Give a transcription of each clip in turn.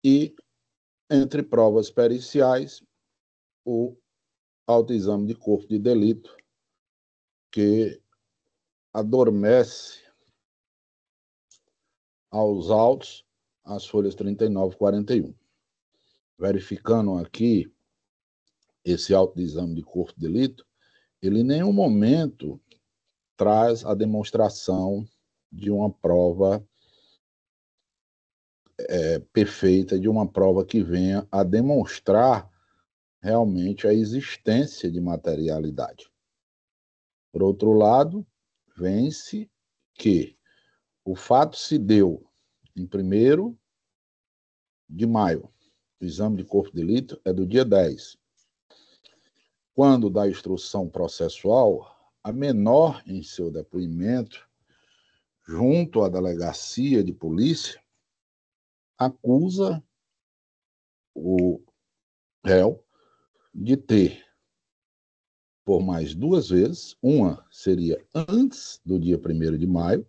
e, entre provas periciais, o autoexame de corpo de delito, que adormece aos autos as folhas 39 e 41. Verificando aqui esse autoexame de corpo de delito, ele em nenhum momento traz a demonstração de uma prova perfeita, de uma prova que venha a demonstrar realmente a existência de materialidade. Por outro lado, vence que o fato se deu em 1º de maio. O exame de corpo de delito é do dia 10. Quando da instrução processual, a menor, em seu depoimento, junto à delegacia de polícia, acusa o réu de ter, por mais 2 vezes, uma seria antes do dia 1º de maio,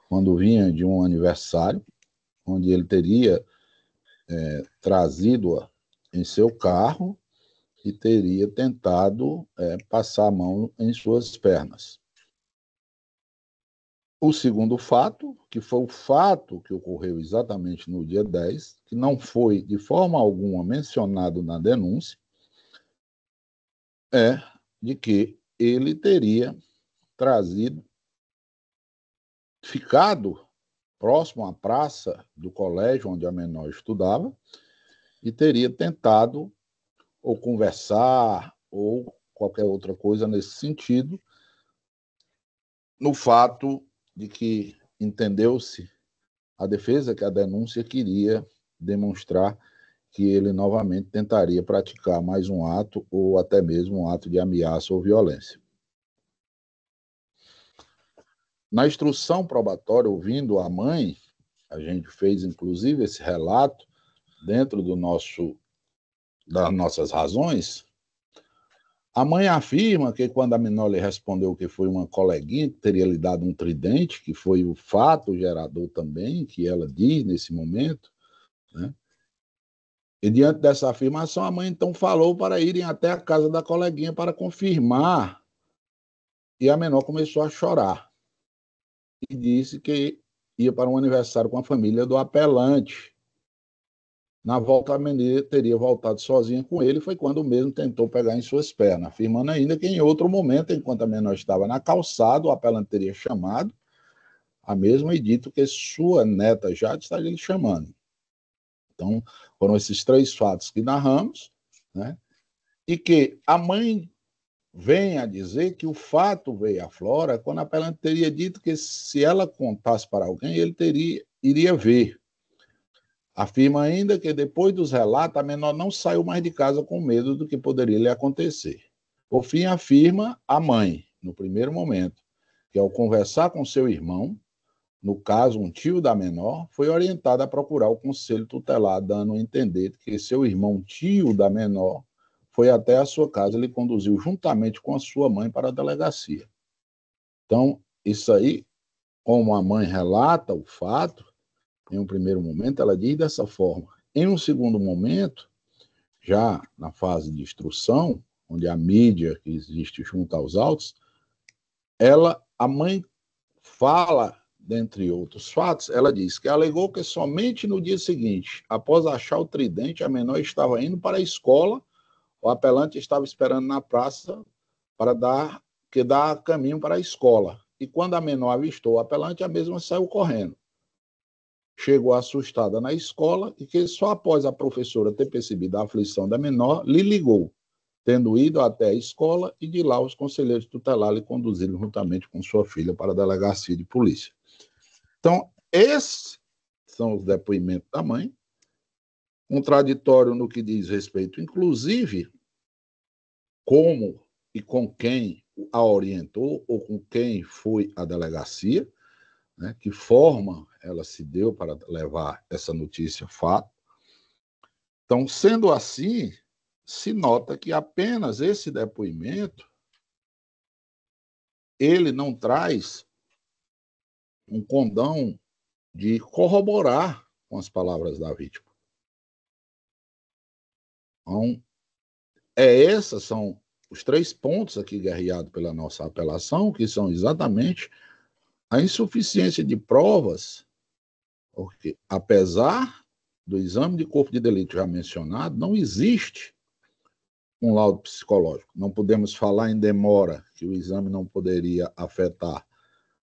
quando vinha de um aniversário, onde ele teria trazido-a em seu carro e teria tentado passar a mão em suas pernas. O segundo fato, que foi o fato que ocorreu exatamente no dia 10, que não foi de forma alguma mencionado na denúncia, é de que ele teria ficado próximo à praça do colégio onde a menor estudava e teria tentado ou conversar ou qualquer outra coisa nesse sentido, no fato de que entendeu-se a defesa que a denúncia queria demonstrar que ele novamente tentaria praticar mais um ato ou até mesmo um ato de ameaça ou violência. Na instrução probatória, ouvindo a mãe, a gente fez inclusive esse relato dentro das nossas razões. A mãe afirma que quando a menor lhe respondeu que foi uma coleguinha que teria lhe dado um tridente, que foi o fato gerador também, que ela diz nesse momento, né? E diante dessa afirmação, a mãe então falou para irem até a casa da coleguinha para confirmar, e a menor começou a chorar. E disse que ia para um aniversário com a família do apelante. Na volta, a menina teria voltado sozinha com ele, foi quando o mesmo tentou pegar em suas pernas, afirmando ainda que em outro momento, enquanto a menor estava na calçada, o apelante teria chamado a mesma e dito que sua neta já estaria lhe chamando. Então, foram esses 3 fatos que narramos, né? E que a mãe vem a dizer que o fato veio à flora quando a apelante teria dito que se ela contasse para alguém, ele iria ver. Afirma ainda que depois dos relatos, a menor não saiu mais de casa com medo do que poderia lhe acontecer. Por fim, afirma a mãe, no primeiro momento, que ao conversar com seu irmão, no caso um tio da menor, foi orientada a procurar o conselho tutelar, dando a entender que seu irmão, tio da menor, foi até a sua casa e lhe conduziu juntamente com a sua mãe para a delegacia. Então, isso aí, como a mãe relata o fato, em um primeiro momento, ela diz dessa forma. Em um segundo momento, já na fase de instrução, onde a mídia que existe junto aos autos, a mãe fala, dentre outros fatos, ela diz que alegou que somente no dia seguinte, após achar o tridente, a menor estava indo para a escola, o apelante estava esperando na praça para dar caminho para a escola. E quando a menor avistou o apelante, a mesma saiu correndo. Chegou assustada na escola e que só após a professora ter percebido a aflição da menor, lhe ligou, tendo ido até a escola e de lá os conselheiros tutelares lhe conduziram juntamente com sua filha para a delegacia de polícia. Então, esses são os depoimentos da mãe, contraditório no que diz respeito, inclusive, como e com quem a orientou ou com quem foi à delegacia, né, que forma ela se deu para levar essa notícia fato. Então, sendo assim, se nota que apenas esse depoimento ele não traz um condão de corroborar com as palavras da vítima. Então, esses são os 3 pontos aqui guerreados pela nossa apelação, que são exatamente a insuficiência de provas, porque, apesar do exame de corpo de delito já mencionado, não existe um laudo psicológico. Não podemos falar em demora, que o exame não poderia afetar.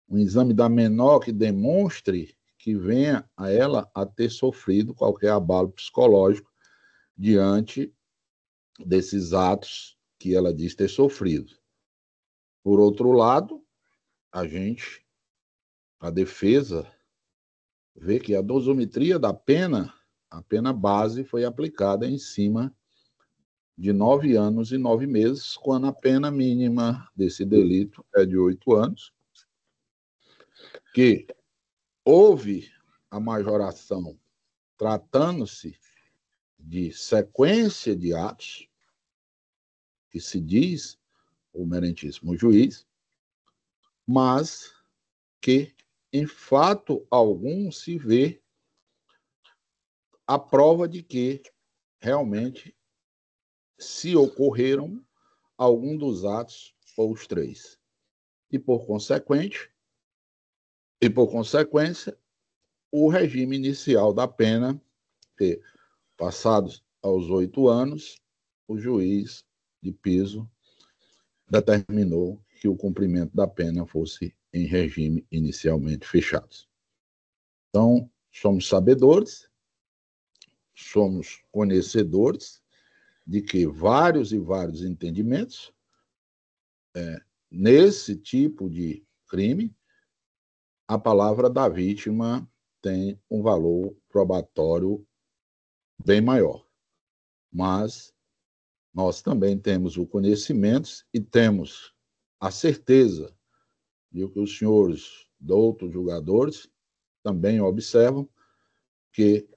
Um exame da menor que demonstre que venha a ela a ter sofrido qualquer abalo psicológico diante desses atos que ela diz ter sofrido. Por outro lado, a defesa, vê que a dosimetria da pena, a pena base, foi aplicada em cima de 9 anos e 9 meses, quando a pena mínima desse delito é de 8 anos, que houve a majoração tratando-se de sequência de atos, que se diz o meritíssimo juiz, mas que, em fato algum, se vê a prova de que realmente se ocorreram algum dos atos ou os 3. E por consequência, o regime inicial da pena, que, passados aos 8 anos, o juiz de piso determinou que o cumprimento da pena fosse em regime inicialmente fechado. Então, somos sabedores, somos conhecedores de que vários e vários entendimentos nesse tipo de crime, a palavra da vítima tem um valor probatório bem maior. Mas nós também temos o conhecimento e temos a certeza de que os senhores doutos julgadores também observam que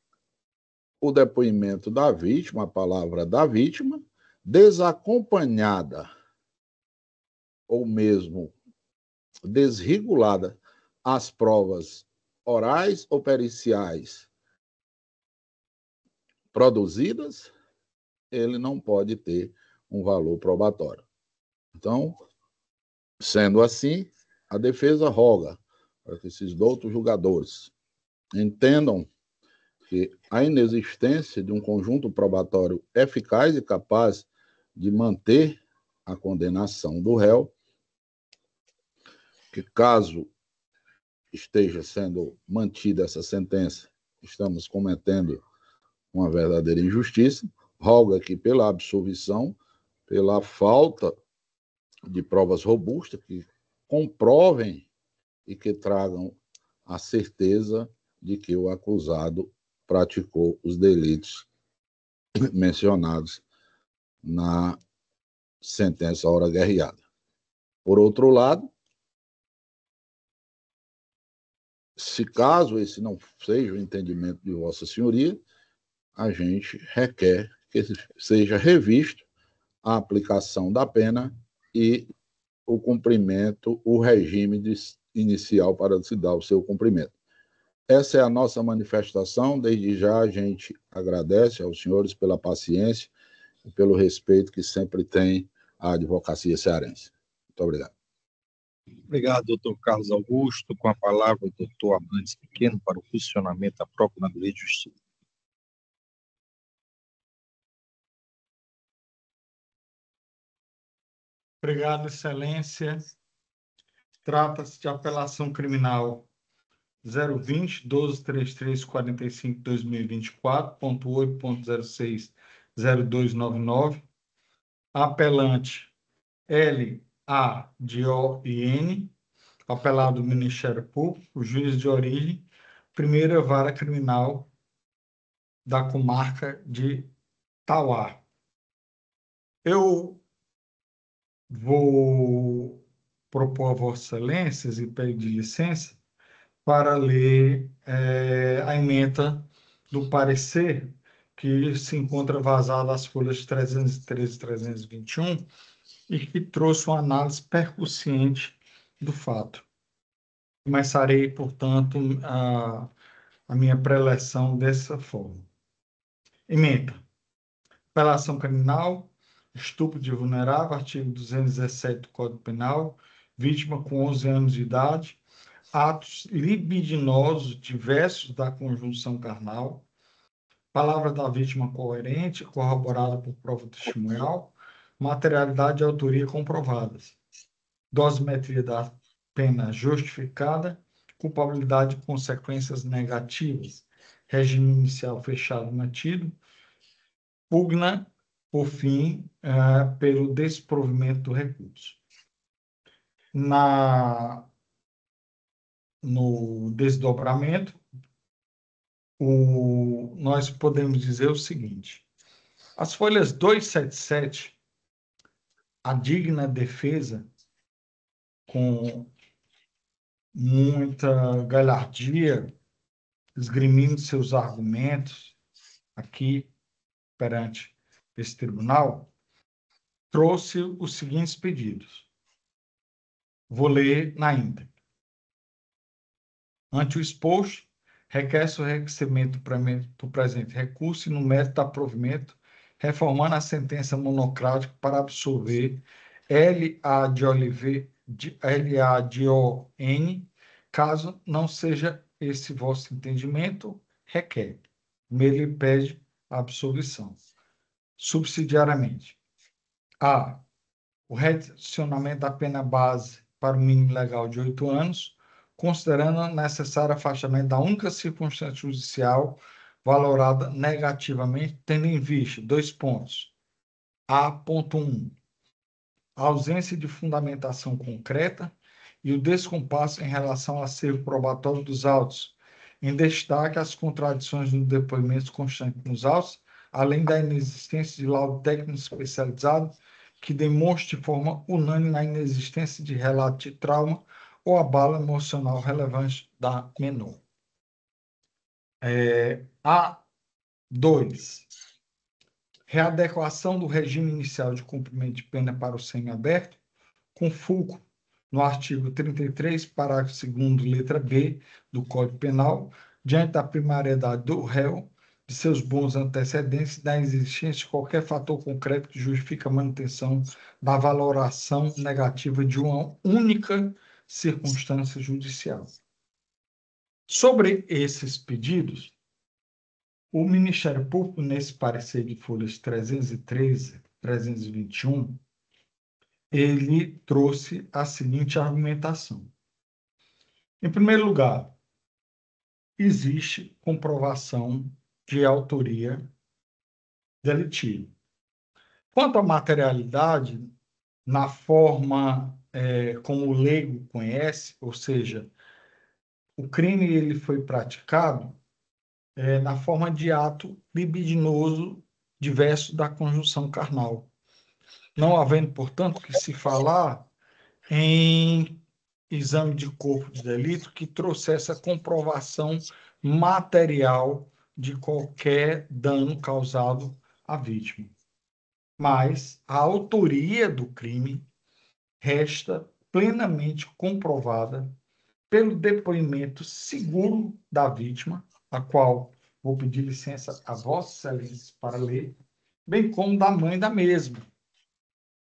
o depoimento da vítima, a palavra da vítima, desacompanhada ou mesmo desregulada às provas orais ou periciais produzidas, ele não pode ter um valor probatório. Então, sendo assim, a defesa roga para que esses doutos julgadores entendam que a inexistência de um conjunto probatório eficaz e capaz de manter a condenação do réu, que caso esteja sendo mantida essa sentença, estamos cometendo uma verdadeira injustiça, roga que pela absolvição, pela falta de provas robustas que comprovem e que tragam a certeza de que o acusado praticou os delitos mencionados na sentença hora guerreada. Por outro lado, se caso esse não seja o entendimento de Vossa Senhoria, a gente requer que seja revisto a aplicação da pena e o cumprimento, o regime inicial para se dar o seu cumprimento. Essa é a nossa manifestação. Desde já a gente agradece aos senhores pela paciência e pelo respeito que sempre tem à advocacia cearense. Muito obrigado. Obrigado, doutor Carlos Augusto. Com a palavra, o doutor Abrantes Pequeno, para o posicionamento da Procuradoria de Justiça. Obrigado, Excelência. Trata-se de apelação criminal 020-1233-45-2024.8.060299. Apelante L.A.D.O.I.N. Apelado do Ministério Público, juiz de origem, Primeira Vara Criminal da comarca de Tauá. Eu vou propor a Vossas Excelências e pedir licença para ler a ementa do parecer que se encontra vazada às folhas 313 e 321 e que trouxe uma análise percussiente do fato. Começarei, portanto, a minha preleção dessa forma. Ementa. apelação criminal, estupro de vulnerável, artigo 217 do Código Penal, vítima com 11 anos de idade, atos libidinosos diversos da conjunção carnal, palavra da vítima coerente, corroborada por prova testemunhal, materialidade e autoria comprovadas, dosimetria da pena justificada, culpabilidade e consequências negativas, regime inicial fechado mantido, pugna, por fim, pelo desprovimento do recurso. No desdobramento, nós podemos dizer o seguinte: as folhas 277, a digna defesa, com muita galhardia, esgrimindo seus argumentos aqui perante esse tribunal, trouxe os seguintes pedidos. Vou ler na íntegra. Ante o exposto, requer-se o recebimento do presente recurso e no mérito da provimento, reformando a sentença monocrática para absolver LADON, caso não seja esse vosso entendimento, requer. Primeiro ele pede a absolvição. Subsidiariamente, a. O redicionamento da pena base para o mínimo legal de 8 anos, considerando necessário afastamento da única circunstância judicial valorada negativamente, tendo em vista 2 pontos. A.1. A ausência de fundamentação concreta e o descompasso em relação ao acervo probatório dos autos, em destaque as contradições nos depoimentos constantes nos autos, além da inexistência de laudo técnico especializado que demonstre de forma unânime a inexistência de relato de trauma ou abalo emocional relevante da menor. A2. Readequação do regime inicial de cumprimento de pena para o semiaberto, com fulcro no artigo 33, parágrafo 2º, letra B do Código Penal, diante da primariedade do réu, de seus bons antecedentes e da existência de qualquer fator concreto que justifique a manutenção da valoração negativa de uma única circunstância judicial. Sobre esses pedidos, o Ministério Público, nesse parecer de folhas 313, 321, ele trouxe a seguinte argumentação. Em primeiro lugar, existe comprovação de autoria delitiva. Quanto à materialidade, na forma como o leigo conhece, ou seja, o crime ele foi praticado na forma de ato libidinoso diverso da conjunção carnal, não havendo, portanto, que se falar em exame de corpo de delito que trouxesse a comprovação material de qualquer dano causado à vítima. Mas a autoria do crime resta plenamente comprovada pelo depoimento seguro da vítima, a qual vou pedir licença a Vossa Excelência para ler, bem como da mãe da mesma,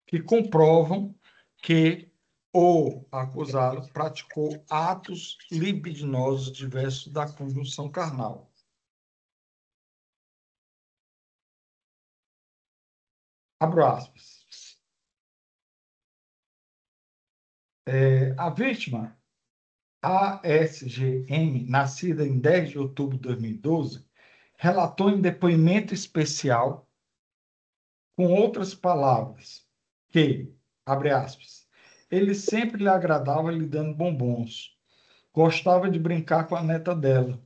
que comprovam que o acusado praticou atos libidinosos diversos da conjunção carnal. Abro aspas. A vítima, ASGM, nascida em 10 de outubro de 2012, relatou em depoimento especial, com outras palavras, que, abre aspas, ele sempre lhe agradava lhe dando bombons, gostava de brincar com a neta dele.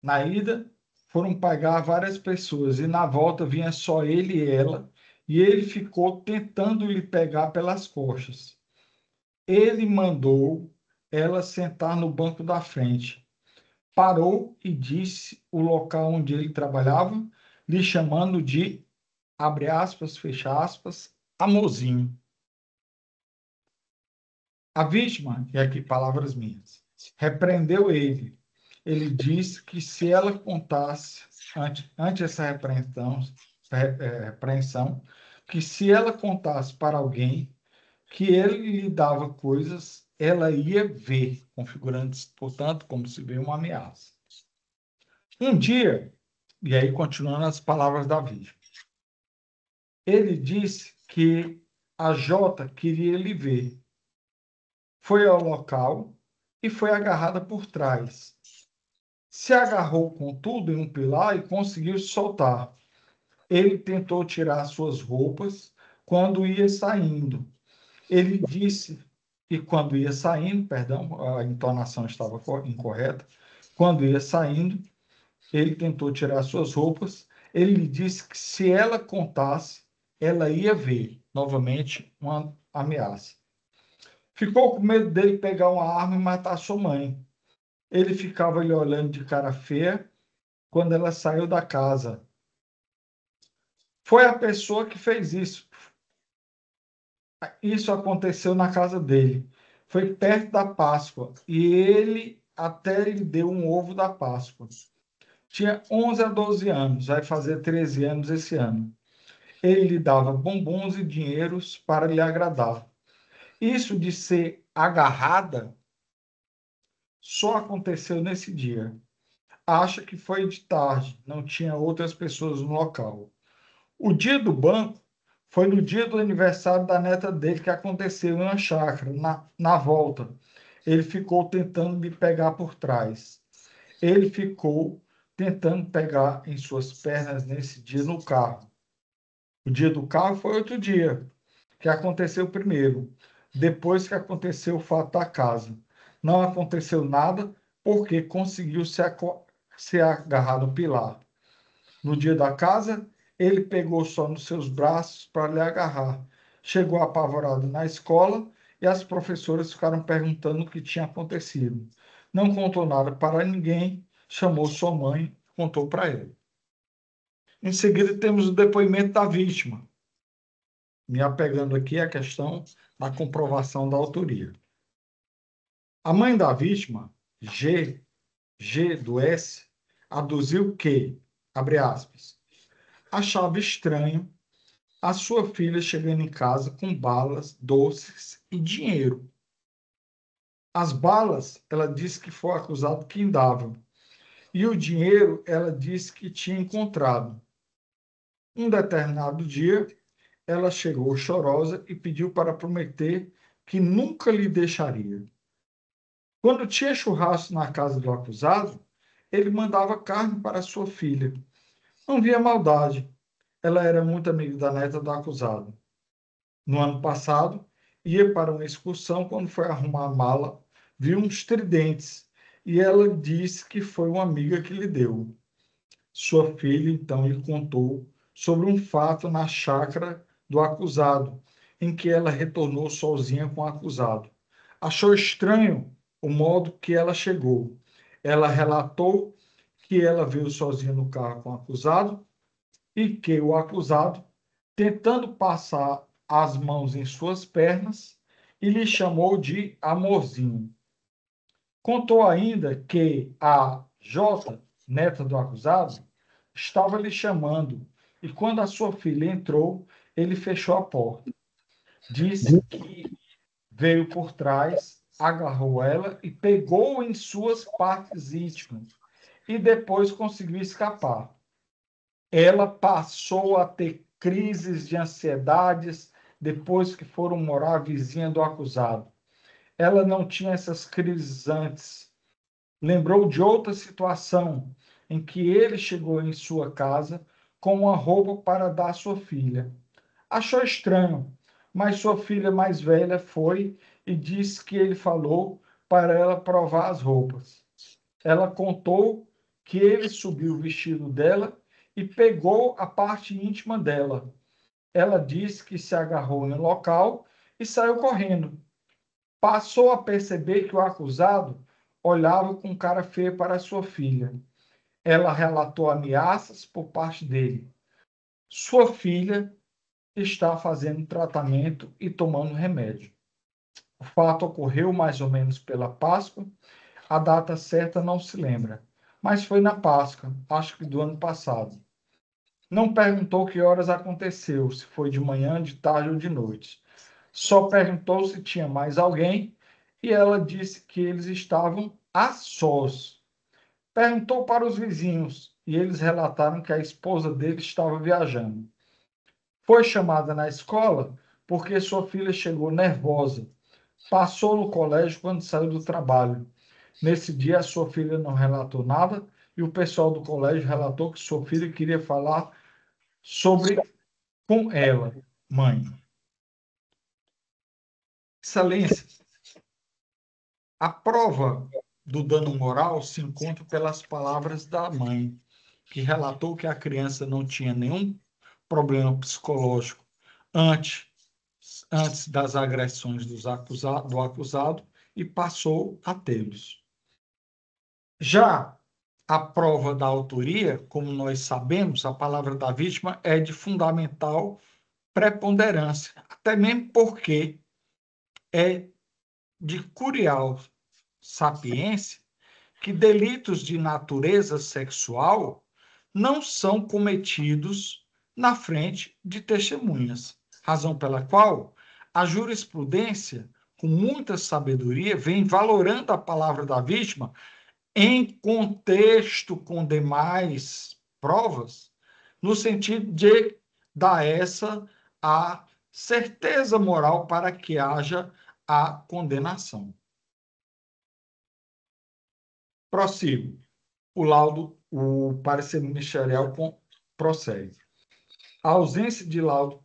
Na ida, foram pagar várias pessoas e na volta vinha só ele e ela, e ele ficou tentando lhe pegar pelas costas. Ele mandou ela sentar no banco da frente. Parou e disse o local onde ele trabalhava, lhe chamando de, abre aspas, fecha aspas, amorzinho. A vítima, e aqui palavras minhas, repreendeu ele ele disse que se ela contasse, ante essa repreensão, que se ela contasse para alguém que ele lhe dava coisas, ela ia ver, configurando-se, portanto, como se vê uma ameaça. Um dia, e aí continuando as palavras da vítima, ele disse que a Jota queria lhe ver. Foi ao local e foi agarrada por trás. Se agarrou com tudo em um pilar e conseguiu soltar. Ele tentou tirar suas roupas quando ia saindo. Ele disse que quando ia saindo, perdão, a entonação estava incorreta, quando ia saindo, ele tentou tirar suas roupas. Ele lhe disse que se ela contasse, ela ia ver. Novamente, uma ameaça. Ficou com medo dele pegar uma arma e matar sua mãe. Ele ficava lhe olhando de cara feia quando ela saiu da casa. Foi a pessoa que fez isso. Isso aconteceu na casa dele. Foi perto da Páscoa e ele até lhe deu um ovo da Páscoa. Tinha 11 a 12 anos, vai fazer 13 anos esse ano. Ele lhe dava bombons e dinheiros para lhe agradar. Isso de ser agarrada só aconteceu nesse dia. Acha que foi de tarde, não tinha outras pessoas no local. O dia do banco foi no dia do aniversário da neta dele que aconteceu em uma chácara, na volta. Ele ficou tentando me pegar por trás. Ele ficou tentando pegar em suas pernas nesse dia no carro. O dia do carro foi outro dia, que aconteceu primeiro, depois que aconteceu o fato da casa. Não aconteceu nada porque conseguiu se agarrar no pilar. No dia da casa, ele pegou só nos seus braços para lhe agarrar. Chegou apavorado na escola e as professoras ficaram perguntando o que tinha acontecido. Não contou nada para ninguém, chamou sua mãe, contou para ele. Em seguida, temos o depoimento da vítima, me apegando aqui à questão da comprovação da autoria. A mãe da vítima, G do S, aduziu que, abre aspas, achava estranho a sua filha chegando em casa com balas, doces e dinheiro. As balas, ela disse que foi acusado que dava. E o dinheiro, ela disse que tinha encontrado. Um determinado dia, ela chegou chorosa e pediu para prometer que nunca lhe deixaria. Quando tinha churrasco na casa do acusado, ele mandava carne para sua filha. Não via maldade. Ela era muito amiga da neta do acusado. No ano passado, ia para uma excursão. Quando foi arrumar a mala, viu uns tridentes e ela disse que foi uma amiga que lhe deu. Sua filha, então, lhe contou sobre um fato na chácara do acusado, em que ela retornou sozinha com o acusado. Achou estranho o modo que ela chegou. Ela relatou que ela veio sozinha no carro com o acusado e que o acusado, tentando passar as mãos em suas pernas, e lhe chamou de amorzinho. Contou ainda que a J, neta do acusado, estava lhe chamando e quando a sua filha entrou, ele fechou a porta. Disse que veio por trás, agarrou ela e pegou em suas partes íntimas e depois conseguiu escapar. Ela passou a ter crises de ansiedades depois que foram morar vizinha do acusado. Ela não tinha essas crises antes. Lembrou de outra situação em que ele chegou em sua casa com uma roupa para dar à sua filha. Achou estranho, mas sua filha mais velha foi e disse que ele falou para ela provar as roupas. Ela contou que ele subiu o vestido dela e pegou a parte íntima dela. Ela disse que se agarrou no local e saiu correndo. Passou a perceber que o acusado olhava com cara feia para sua filha. Ela relatou ameaças por parte dele. Sua filha está fazendo tratamento e tomando remédio. O fato ocorreu mais ou menos pela Páscoa. A data certa não se lembra, mas foi na Páscoa, acho que do ano passado. Não perguntou que horas aconteceu, se foi de manhã, de tarde ou de noite. Só perguntou se tinha mais alguém e ela disse que eles estavam a sós. Perguntou para os vizinhos e eles relataram que a esposa dele estava viajando. Foi chamada na escola porque sua filha chegou nervosa. Passou no colégio quando saiu do trabalho. Nesse dia, a sua filha não relatou nada e o pessoal do colégio relatou que sua filha queria falar sobre com ela, mãe. Excelência, a prova do dano moral se encontra pelas palavras da mãe, que relatou que a criança não tinha nenhum problema psicológico antes, antes das agressões do acusado e passou a tê-los. Já a prova da autoria, como nós sabemos, a palavra da vítima é de fundamental preponderância, até mesmo porque é de curial sapiência que delitos de natureza sexual não são cometidos na frente de testemunhas, razão pela qual a jurisprudência, com muita sabedoria, vem valorando a palavra da vítima em contexto com demais provas, no sentido de dar essa a certeza moral para que haja a condenação. Prossigo. O laudo, o parecer ministerial prossegue. A ausência de laudo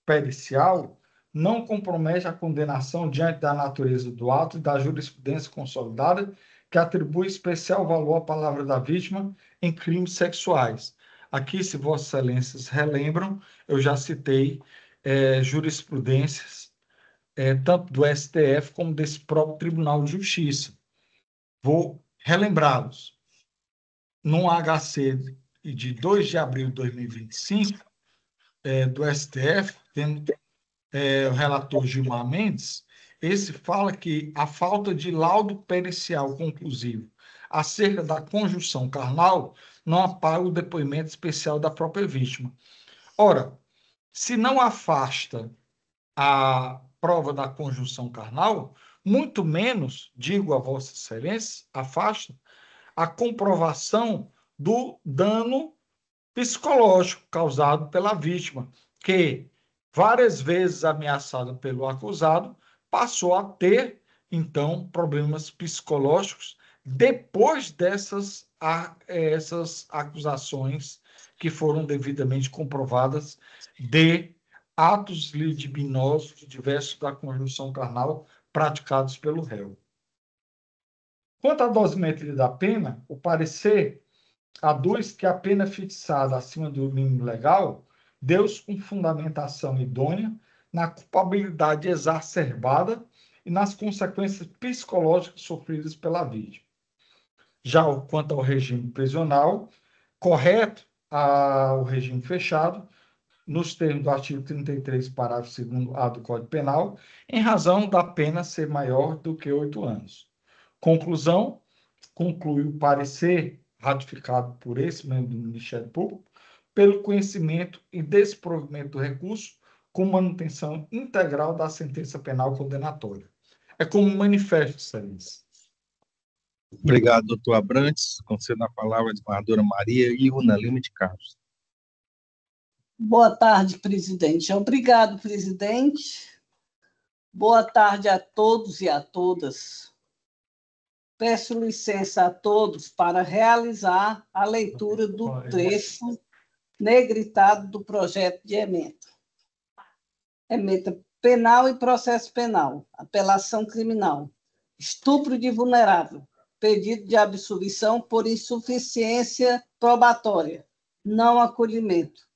pericial não compromete a condenação diante da natureza do ato e da jurisprudência consolidada que atribui especial valor à palavra da vítima em crimes sexuais. Aqui, se Vossas Excelências relembram, eu já citei jurisprudências tanto do STF como desse próprio Tribunal de Justiça. Vou relembrá-los. No HC de 2 de abril de 2025, do STF, tendo o relator Gilmar Mendes, esse fala que a falta de laudo pericial conclusivo acerca da conjunção carnal não apaga o depoimento especial da própria vítima. Ora, se não afasta a prova da conjunção carnal, muito menos, digo a Vossa Excelência, afasta a comprovação do dano psicológico causado pela vítima, que, várias vezes ameaçada pelo acusado, passou a ter, então, problemas psicológicos depois essas acusações que foram devidamente comprovadas de atos libidinosos diversos da conjunção carnal praticados pelo réu. Quanto à dosimetria da pena, o parecer aduz que a pena fixada acima do mínimo legal deu-se com fundamentação idônea na culpabilidade exacerbada e nas consequências psicológicas sofridas pela vítima. Já quanto ao regime prisional, correto ao regime fechado, nos termos do artigo 33, parágrafo 2º-A do Código Penal, em razão da pena ser maior do que 8 anos. Conclusão, conclui o parecer ratificado por esse membro do Ministério Público, pelo conhecimento e desprovimento do recurso, com manutenção integral da sentença penal condenatória. É como manifesto, Excelência. Obrigado, doutor Abrantes. Concedo a palavra à desembargadora Maria Iuna Lima de Carlos. Boa tarde, presidente. Obrigado, presidente. Boa tarde a todos e a todas. Peço licença a todos para realizar a leitura do trecho negritado do projeto de emenda. Emenda penal e processo penal, apelação criminal, estupro de vulnerável, pedido de absolvição por insuficiência probatória, não acolhimento.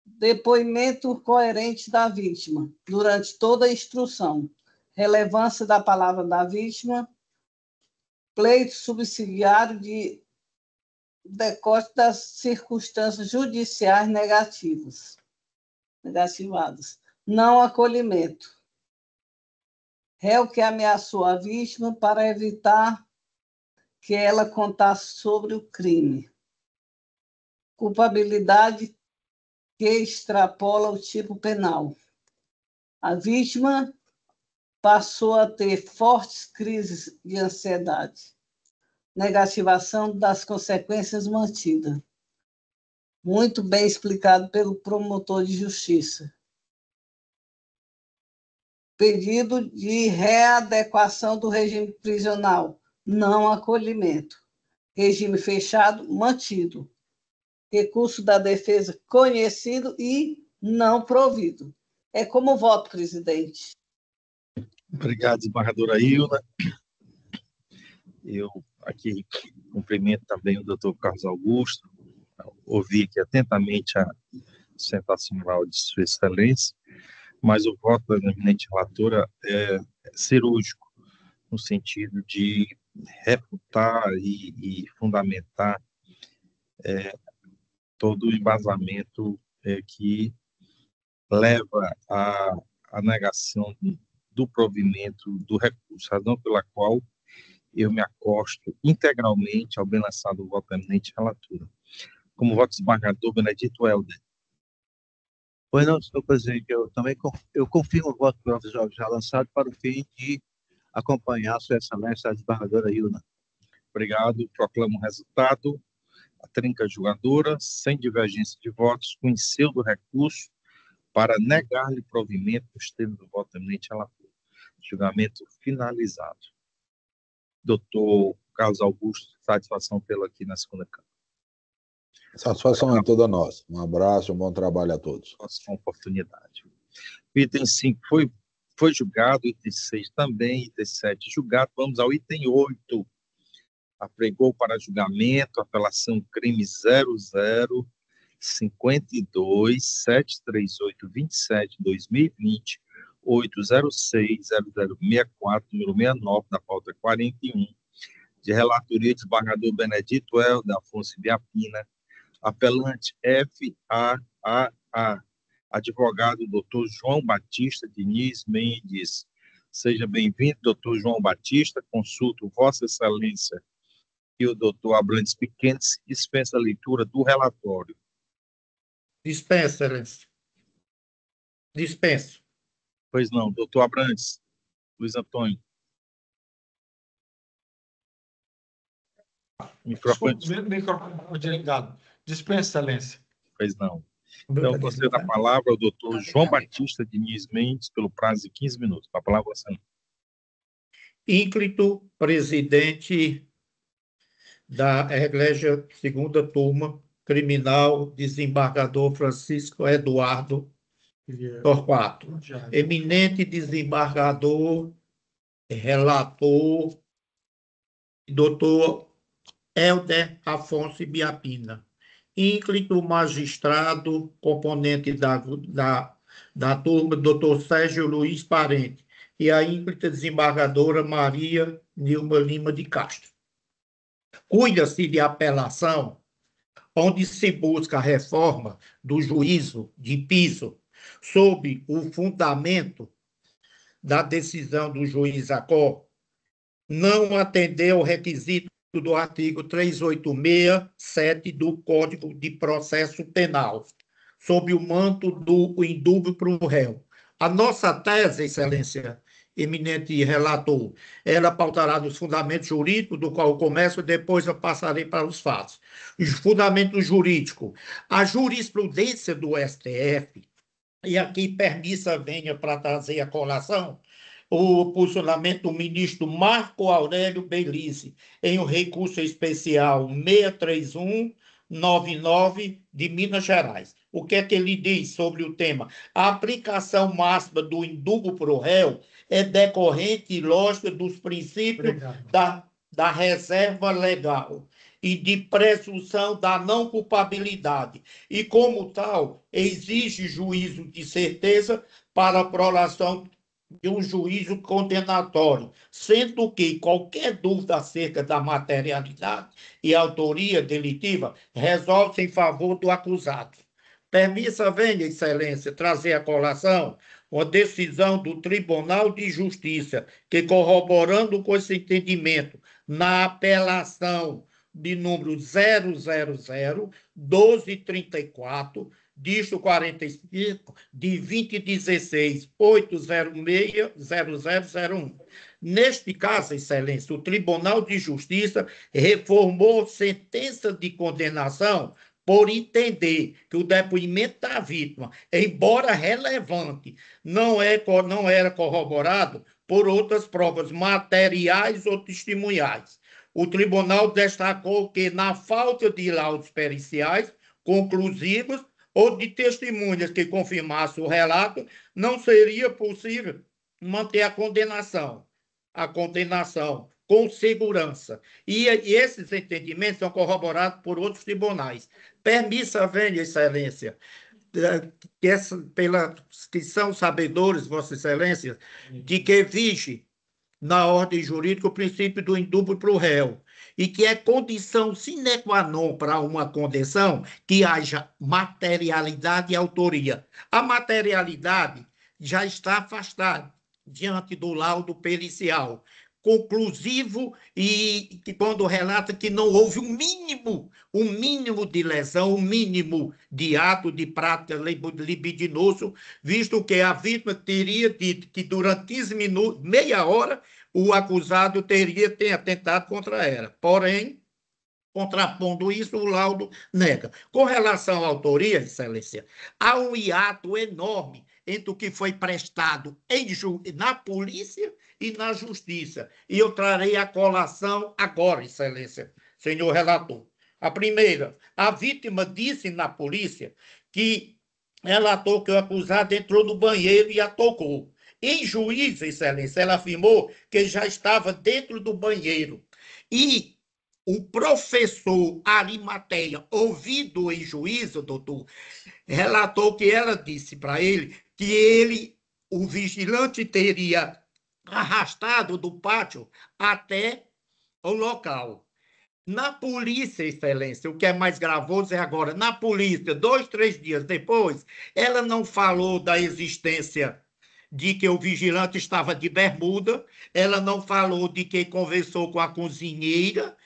Depoimento coerente da vítima durante toda a instrução, relevância da palavra da vítima, pleito subsidiário de decorte das circunstâncias judiciais negativadas, não acolhimento, réu que ameaçou a vítima para evitar que ela contasse sobre o crime. Culpabilidade que extrapola o tipo penal. A vítima passou a ter fortes crises de ansiedade, negativação das consequências mantidas. Muito bem explicado pelo promotor de justiça. Pedido de readequação do regime prisional, não acolhimento. Regime fechado, mantido. Recurso da defesa conhecido e não provido. É como voto, presidente. Obrigado, desembargadora Ilna. Eu aqui cumprimento também o doutor Carlos Augusto. Ouvi aqui atentamente a sustentação oral de Sua Excelência, mas o voto da eminente relatora é cirúrgico, no sentido de refutar e fundamentar todo o embasamento que leva à negação do provimento do recurso, razão pela qual eu me acosto integralmente ao bem lançado voto da eminente relatora. Como voto desembargador Benedito Helder. Pois não, senhor presidente, eu também confirmo o voto provisório já lançado para o fim de acompanhar Sua Excelência a desembargadora Ilna. Obrigado. Proclamo o resultado. A trinca julgadora, sem divergência de votos, conheceu do recurso para negar-lhe provimento nos termos do voto da eminente relator. Julgamento finalizado. Doutor Carlos Augusto, satisfação pelo aqui na segunda Câmara. Satisfação é toda nossa. Um abraço, um bom trabalho a todos. Próxima oportunidade. O item 5 foi julgado, item 6 também, item 7 julgado. Vamos ao item 8. Apregou para julgamento a apelação crime 00-52738-27-2020, 806-0064, número 69, da pauta 41, de relatoria do desembargador Benedito Helder Afonso Biapina, apelante FAAA, advogado Dr. João Batista Diniz Mendes. Seja bem-vindo, Dr. João Batista. Consulto Vossa Excelência e o Dr. Abrantes Pequeno dispensa a leitura do relatório. Dispensa, Excelência. Dispenso. Pois não, Dr. Abrantes. Luiz Antônio. Microfone Desligado. Dispensa, Excelência. Pois não. Então, você dá a palavra ao doutor João Batista Diniz Mendes, pelo prazo de 15 minutos. A palavra é você. Ínclito, presidente da Egrégia Segunda Turma Criminal, desembargador Francisco Eduardo Torquato. Eminente desembargador, relator, doutor Helder Afonso Biapina. Ínclito magistrado, componente da turma, doutor Sérgio Luiz Parente, e a ínclita desembargadora Maria Nilma Lima de Castro. Cuida-se de apelação, onde se busca a reforma do juízo de piso sob o fundamento da decisão do juiz Acó, não atender ao requisito do artigo 386-7 do Código de Processo Penal, sob o manto do indúbio para o réu. A nossa tese, Excelência, eminente relator, ela pautará nos fundamentos jurídicos, do qual eu começo, e depois eu passarei para os fatos. Os fundamentos jurídicos, a jurisprudência do STF, e aqui permissa venha para trazer a colação, o posicionamento do ministro Marco Aurélio Belize, em um recurso especial 63199 de Minas Gerais. O que é que ele diz sobre o tema? A aplicação máxima do indúbio para o réu é decorrente e lógica dos princípios da reserva legal e de presunção da não culpabilidade. E, como tal, exige juízo de certeza para a prolação de um juízo condenatório, sendo que qualquer dúvida acerca da materialidade e autoria delitiva resolve-se em favor do acusado. Permissa, venha, Excelência, trazer a colação uma decisão do Tribunal de Justiça, que, corroborando com esse entendimento, na apelação de número 000-1234, dígito 45, de 2016, 806-0001. Neste caso, Excelência, o Tribunal de Justiça reformou sentença de condenação por entender que o depoimento da vítima, embora relevante, não era corroborado por outras provas materiais ou testemunhais. O tribunal destacou que, na falta de laudos periciais conclusivos ou de testemunhas que confirmassem o relato, não seria possível manter a condenação com segurança. E esses entendimentos são corroborados por outros tribunais. Permissa, venha, Excelência, que são sabedores, Vossa Excelência, de que vige na ordem jurídica o princípio do indúbio para o réu, e que é condição sine qua non para uma condenação que haja materialidade e autoria. A materialidade já está afastada diante do laudo pericial, conclusivo, e que quando relata que não houve um mínimo de lesão, um mínimo de ato de prática libidinoso, visto que a vítima teria dito que durante 15 minutos, meia hora, o acusado teria atentado contra ela. Porém, contrapondo isso, o laudo nega. Com relação à autoria, Excelência, há um hiato enorme entre o que foi prestado na polícia e na justiça. E eu trarei a colação agora, Excelência, senhor relator. A primeira, a vítima disse na polícia que relatou que o acusado entrou no banheiro e a tocou. Em juízo, Excelência, ela afirmou que já estava dentro do banheiro. E o professor Arimateia, ouvido em juízo, doutor, relatou que ela disse para ele que o vigilante, teria arrastado do pátio até o local. Na polícia, Excelência, o que é mais gravoso é agora, na polícia, 2, 3 dias depois, ela não falou da existência de que o vigilante estava de bermuda, ela não falou de que conversou com a cozinheira,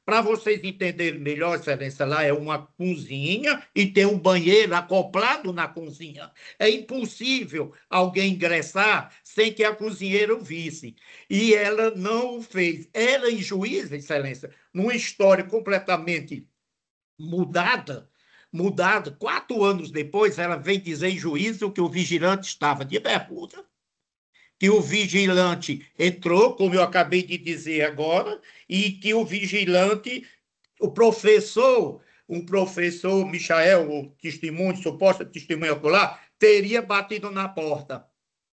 para vocês entenderem melhor, Excelência, lá é uma cozinha e tem um banheiro acoplado na cozinha. É impossível alguém ingressar sem que a cozinheira o visse. E ela não o fez. Ela, em juízo, Excelência, numa história completamente mudada, 4 anos depois, ela vem dizer em juízo que o vigilante estava de bermuda, que o vigilante entrou, como eu acabei de dizer agora, e que o vigilante, o professor Michael, o testemunho, suposta testemunha ocular, teria batido na porta.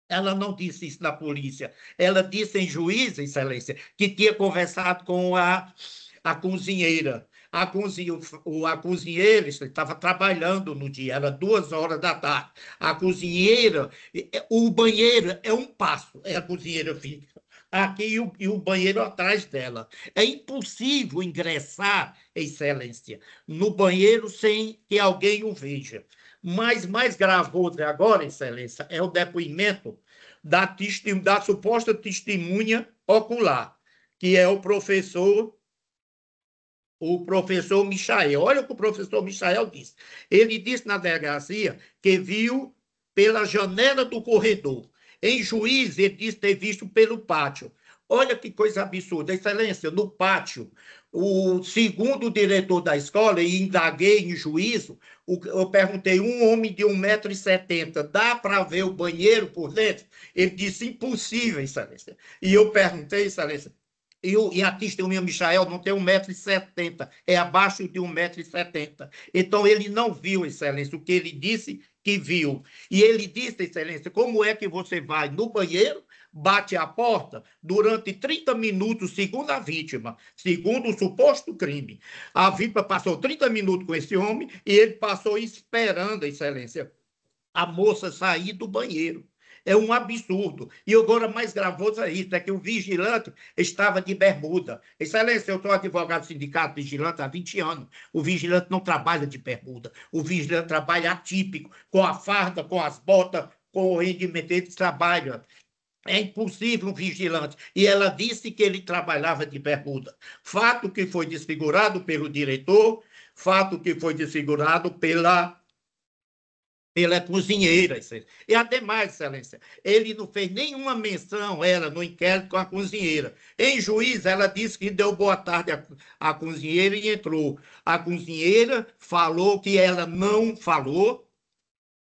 Ela não disse isso na polícia. Ela disse em juízo, Excelência, que tinha conversado com a cozinheira. A cozinheira estava trabalhando no dia, era 2 horas da tarde. A cozinheira, o banheiro é um passo, a cozinheira fica aqui e o banheiro atrás dela. É impossível ingressar, Excelência, no banheiro sem que alguém o veja. Mas mais gravoso agora, Excelência, é o depoimento da suposta testemunha ocular, que é o professor Michael. Olha o que o professor Michael disse. Ele disse na delegacia que viu pela janela do corredor. Em juízo, ele disse ter visto pelo pátio. Olha que coisa absurda. Excelência, no pátio, segundo o diretor da escola, e indaguei em juízo, eu perguntei, um homem de 1,70 m, dá para ver o banheiro por dentro? Ele disse, impossível, Excelência. E eu perguntei, Excelência, e a testemunha Michael não tem 1,70 m, é abaixo de 1,70 m. Então, ele não viu, Excelência, o que ele disse que viu. E ele disse, Excelência, como é que você vai no banheiro, bate a porta durante 30 minutos, segundo a vítima, segundo o suposto crime. A vítima passou 30 minutos com esse homem e ele passou esperando, Excelência, a moça sair do banheiro. É um absurdo. E agora, mais gravoso é isso, é que o vigilante estava de bermuda. Excelência, eu sou advogado do sindicato vigilante há 20 anos. O vigilante não trabalha de bermuda. O vigilante trabalha atípico, com a farda, com as botas, com o rendimento. Ele trabalha. É impossível um vigilante. E ela disse que ele trabalhava de bermuda. Fato que foi desfigurado pelo diretor, fato que foi desfigurado pela cozinheira. E, ademais, excelência, ele não fez nenhuma menção, ela, no inquérito com a cozinheira. Em juízo, ela disse que deu boa tarde à cozinheira e entrou. A cozinheira falou que ela não falou,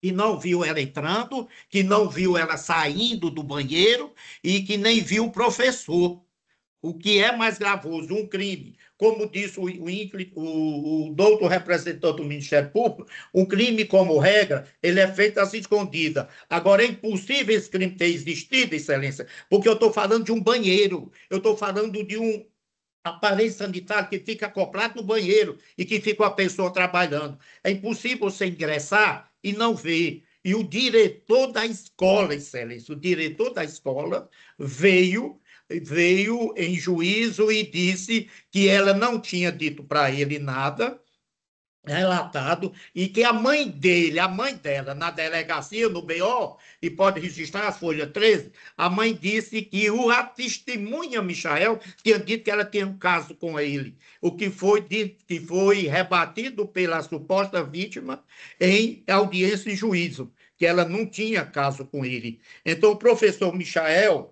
que não viu ela entrando, que não viu ela saindo do banheiro e que nem viu o professor. O que é mais gravoso, um crime, como disse o doutor representante do Ministério Público, um crime, como regra, ele é feito às escondidas. Agora, é impossível esse crime ter existido, excelência, porque eu estou falando de um banheiro, eu estou falando de um aparelho sanitário que fica acoplado no banheiro e que fica a pessoa trabalhando. É impossível você ingressar e não ver. E o diretor da escola, excelência, o diretor da escola veio em juízo e disse que ela não tinha dito para ele nada, relatado, e que a mãe dela, na delegacia, no BO, e pode registrar a folha 13, a mãe disse que a testemunha Michael tinha dito que ela tinha um caso com ele, o que foi rebatido pela suposta vítima em audiência e juízo, que ela não tinha caso com ele. Então, o professor Michael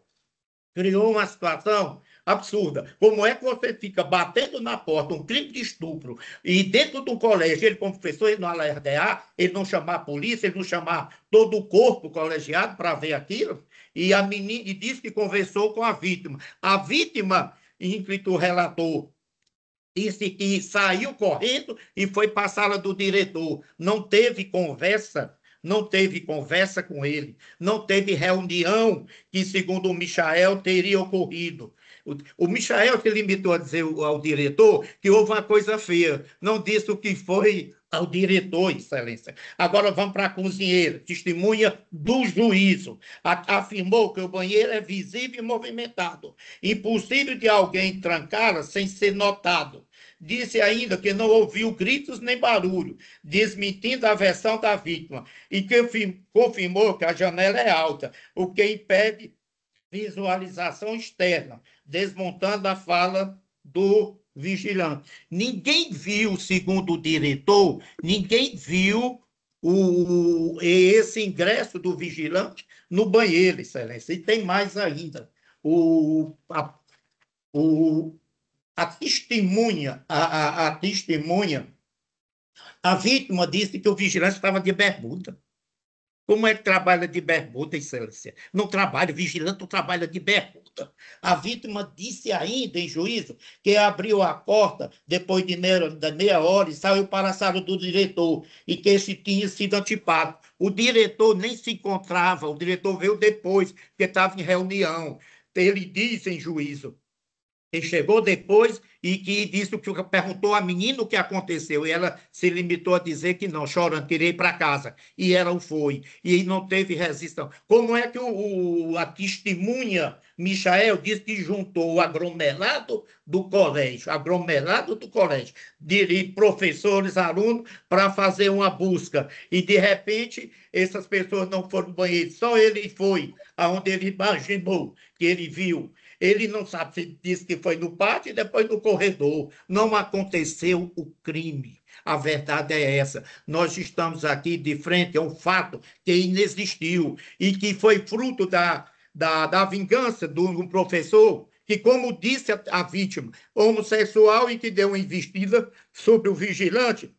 criou uma situação absurda. Como é que você fica batendo na porta um crime de estupro e dentro de um colégio, ele como professor, ele não alardear, ele não chamar a polícia, ele não chamar todo o corpo colegiado para ver aquilo? E a menina disse que conversou com a vítima. A vítima, ínclito relator, disse que saiu correndo e foi para a sala do diretor. Não teve conversa com ele, não teve reunião que, segundo o Michael, teria ocorrido. O Michael se limitou a dizer ao diretor que houve uma coisa feia, não disse o que foi ao diretor, excelência. Agora vamos para a cozinheira, testemunha do juízo. Afirmou que o banheiro é visível e movimentado, impossível de alguém trancá-la sem ser notado. Disse ainda que não ouviu gritos nem barulho, desmentindo a versão da vítima, e que confirmou que a janela é alta, o que impede visualização externa, desmontando a fala do vigilante. Ninguém viu, segundo o diretor, ninguém viu esse ingresso do vigilante no banheiro, excelência. E tem mais ainda. A testemunha, a vítima disse que o vigilante estava de bermuda. Como é que trabalha de bermuda, excelência? Não trabalha, o vigilante não trabalha de bermuda. A vítima disse ainda em juízo que abriu a porta depois de meia hora e saiu para a sala do diretor e que esse tinha sido antipático. O diretor nem se encontrava, o diretor veio depois, porque estava em reunião. Ele disse em juízo. Ele chegou depois e que disse que perguntou à menina o que aconteceu. E ela se limitou a dizer que não, chorando, tirei para casa. E ela o foi. E não teve resistência. Como é que a testemunha Michael disse que juntou o aglomerado do colégio, de professores, alunos, para fazer uma busca. E, de repente, essas pessoas não foram no banheiro. Só ele foi, aonde ele imaginou que ele viu. Ele não sabe se disse que foi no pátio e depois no corredor. Não aconteceu o crime. A verdade é essa. Nós estamos aqui de frente a um fato que inexistiu e que foi fruto da vingança de um professor que, como disse a vítima, homossexual e que deu uma investida sobre o vigilante.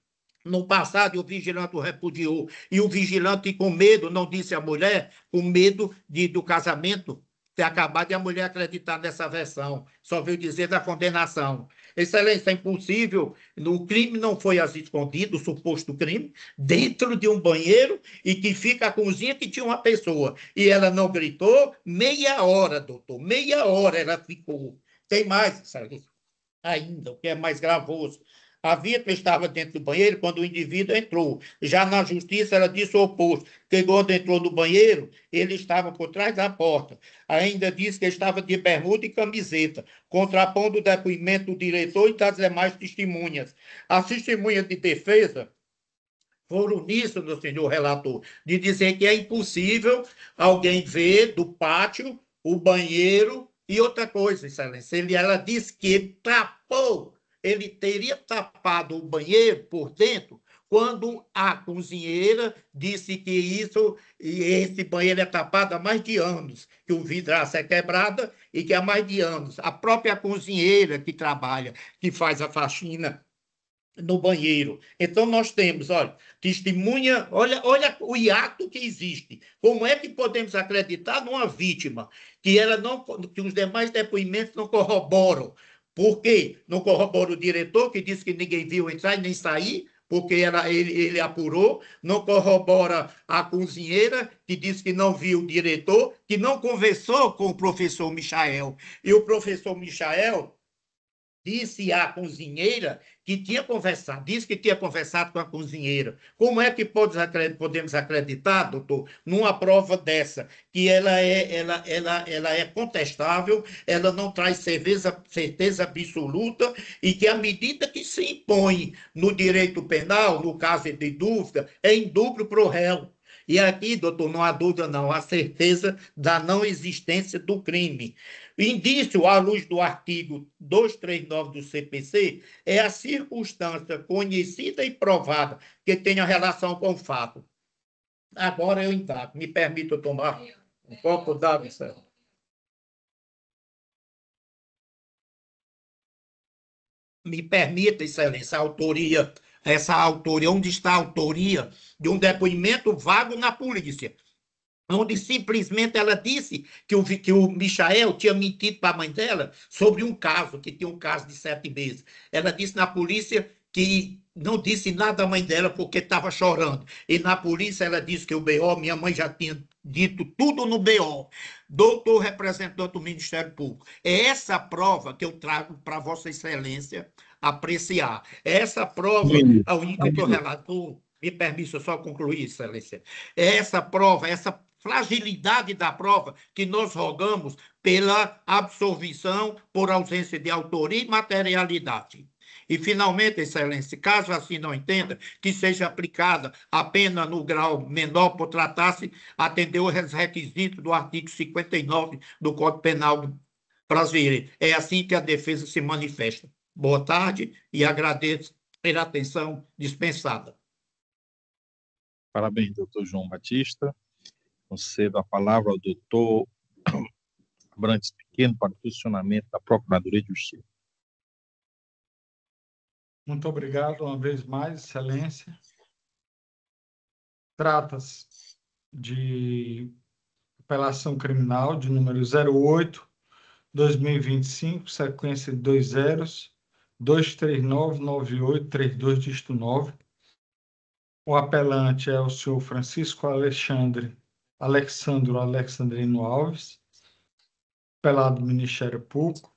No passado, o vigilante o repudiou. E o vigilante, com medo, não disse à mulher, com medo do casamento ter acabado e a mulher acreditar nessa versão. Só veio dizer da condenação. Excelência, é impossível. O crime não foi às escondidas, o suposto crime, dentro de um banheiro e que fica a cozinha que tinha uma pessoa. E ela não gritou meia hora, doutor. Meia hora ela ficou. Tem mais, excelência, ainda, o que é mais gravoso. A vítima estava dentro do banheiro quando o indivíduo entrou. Já na justiça, ela disse o oposto, que quando entrou no banheiro, ele estava por trás da porta. Ainda disse que estava de bermuda e camiseta, contrapondo o depoimento do diretor e das demais testemunhas. As testemunhas de defesa foram nisso, meu senhor relator, de dizer que é impossível alguém ver do pátio o banheiro e outra coisa, excelência. Ela disse que ele tapou, ele teria tapado o banheiro por dentro quando a cozinheira disse que esse banheiro é tapado há mais de anos, que o vidraço é quebrado e que há mais de anos. A própria cozinheira que trabalha, que faz a faxina no banheiro. Então, nós temos, olha, testemunha, olha o hiato que existe. Como é que podemos acreditar numa vítima que ela não, que os demais depoimentos não corroboram? Por quê? Não corrobora o diretor, que disse que ninguém viu entrar e nem sair, porque ele apurou, não corrobora a cozinheira, que disse que não viu o diretor, que não conversou com o professor Michael. E o professor Michael disse à cozinheira que tinha conversado, disse que tinha conversado com a cozinheira. Como é que podemos acreditar, doutor, numa prova dessa, que ela é contestável, ela não traz certeza absoluta e que a medida que se impõe no direito penal, no caso de dúvida, é indúbio para o réu. E aqui, doutor, não há dúvida, não, há certeza da não existência do crime. Indício, à luz do artigo 239 do CPC, é a circunstância conhecida e provada que tenha relação com o fato. Agora eu indago. Me permita tomar um copo d'água, senhor? Me permita, excelência, essa autoria, onde está a autoria de um depoimento vago na polícia, onde simplesmente ela disse que o Michael tinha mentido para a mãe dela sobre um caso, que tinha um caso de 7 meses. Ela disse na polícia que não disse nada à mãe dela porque estava chorando. E na polícia ela disse que o BO, minha mãe já tinha dito tudo no BO. Doutor representante do Ministério Público, é essa prova que eu trago para Vossa Excelência apreciar. Essa prova, a única que eu relator, me permita só concluir, Excelência, é essa prova, essa fragilidade da prova que nós rogamos pela absolvição por ausência de autoria e materialidade. E, finalmente, Excelência, caso assim não entenda, que seja aplicada a pena no grau menor por tratar-se, atender os requisitos do artigo 59 do Código Penal brasileiro. É assim que a defesa se manifesta. Boa tarde e agradeço pela atenção dispensada. Parabéns, doutor João Batista. Concedo a palavra ao doutor Abrantes Pequeno para o posicionamento da Procuradoria de Justiça. Muito obrigado uma vez mais, Excelência. Trata-se de apelação criminal de número 08/2025, sequência de 2 zeros, 2399832, dígito 9. O apelante é o senhor Francisco Alexandro Alexandrino Alves, apelado do Ministério Público.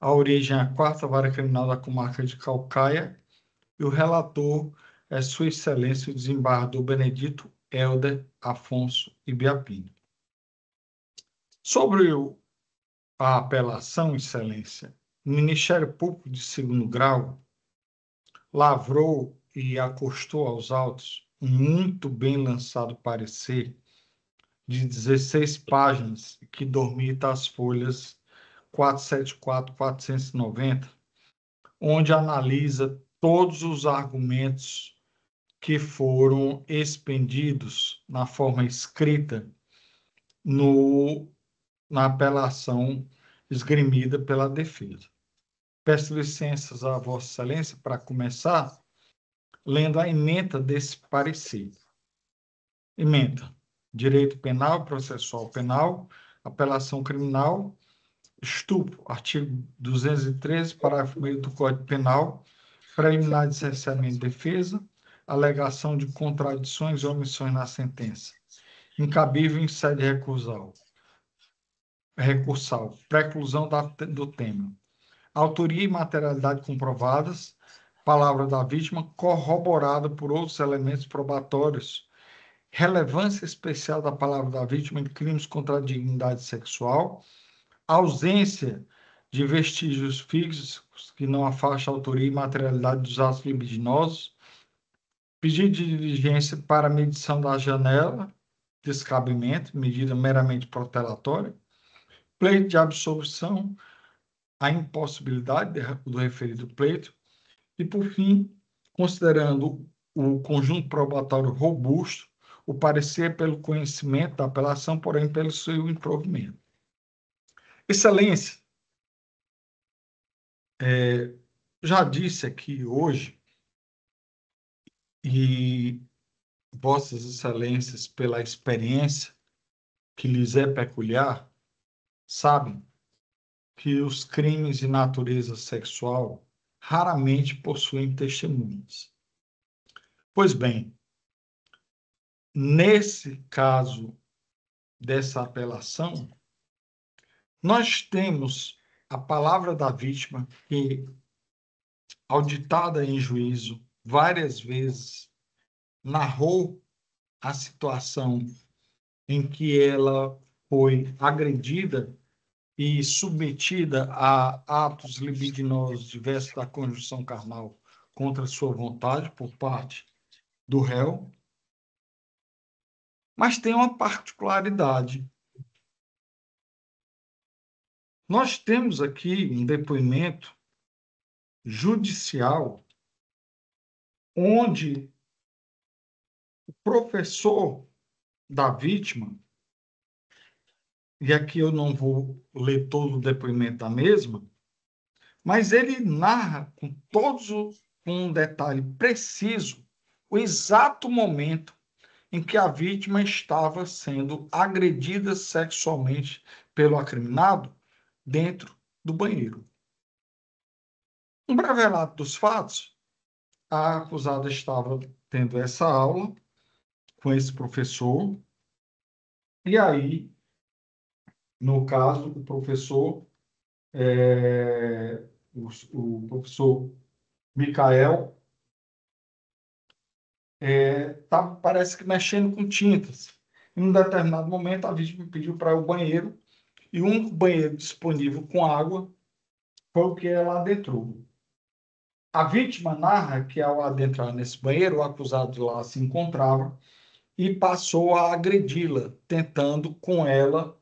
A origem é a 4ª Vara Criminal da Comarca de Caucaia e o relator é Sua Excelência o desembargador Benedito Helder Afonso Ibiapina. Sobre a apelação, Excelência, o Ministério Público de 2º grau lavrou e acostou aos autos um muito bem lançado parecer de 16 páginas que dormita as folhas 474 e 490, onde analisa todos os argumentos que foram expendidos na forma escrita na apelação esgrimida pela defesa. Peço licenças a Vossa Excelência para começar lendo a ementa desse parecer. Ementa: Direito Penal, Processual Penal, Apelação Criminal, estupro, artigo 213, parágrafo 1º do Código Penal, preliminar de cerceamento de defesa, alegação de contradições e omissões na sentença, incabível em sede recursal, preclusão do tema, autoria e materialidade comprovadas, palavra da vítima corroborada por outros elementos probatórios, relevância especial da palavra da vítima em crimes contra a dignidade sexual, ausência de vestígios físicos que não afastam a autoria e materialidade dos atos libidinosos, pedido de diligência para medição da janela, descabimento, medida meramente protelatória, pleito de absolvição, a impossibilidade do referido pleito, e, por fim, considerando o conjunto probatório robusto, o parecer pelo conhecimento da apelação, porém pelo seu improvimento. Excelência, já disse aqui hoje, e Vossas Excelências, pela experiência que lhes é peculiar, sabem que os crimes de natureza sexual raramente possuem testemunhas. Pois bem, nesse caso dessa apelação, nós temos a palavra da vítima que, auditada em juízo várias vezes, narrou a situação em que ela foi agredida e submetida a atos libidinosos diversos da conjunção carnal contra sua vontade por parte do réu. Mas tem uma particularidade. Nós temos aqui um depoimento judicial onde o professor da vítima, e aqui eu não vou ler todo o depoimento da mesma, mas ele narra com um detalhe preciso o exato momento em que a vítima estava sendo agredida sexualmente pelo acriminado dentro do banheiro. Um breve relato dos fatos: a acusada estava tendo essa aula com esse professor, e aí, no caso, o professor, o professor Micael, estava, parece que, mexendo com tintas. Em um determinado momento, a vítima pediu para ir ao banheiro, e um banheiro disponível com água foi o que ela adentrou. A vítima narra que, ao adentrar nesse banheiro, o acusado lá se encontrava e passou a agredi-la, praticando com ela,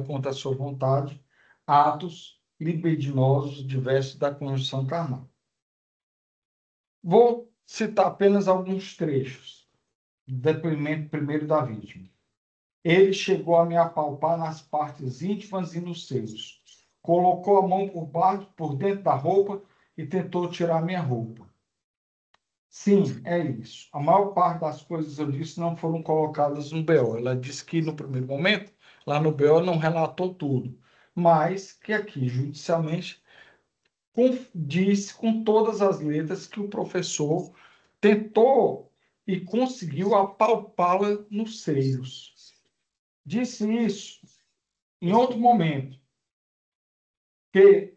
contra a sua vontade, atos libidinosos diversos da conjunção carnal. Vou citar apenas alguns trechos do depoimento primeiro da vítima. Ele chegou a me apalpar nas partes íntimas e nos seios. Colocou a mão por dentro da roupa e tentou tirar minha roupa. Sim, é isso. A maior parte das coisas eu disse não foram colocadas no BO. Ela disse que, no primeiro momento, lá no BO não relatou tudo, mas que aqui, judicialmente, disse com todas as letras que o professor tentou e conseguiu apalpá-la nos seios. Disse isso em outro momento, que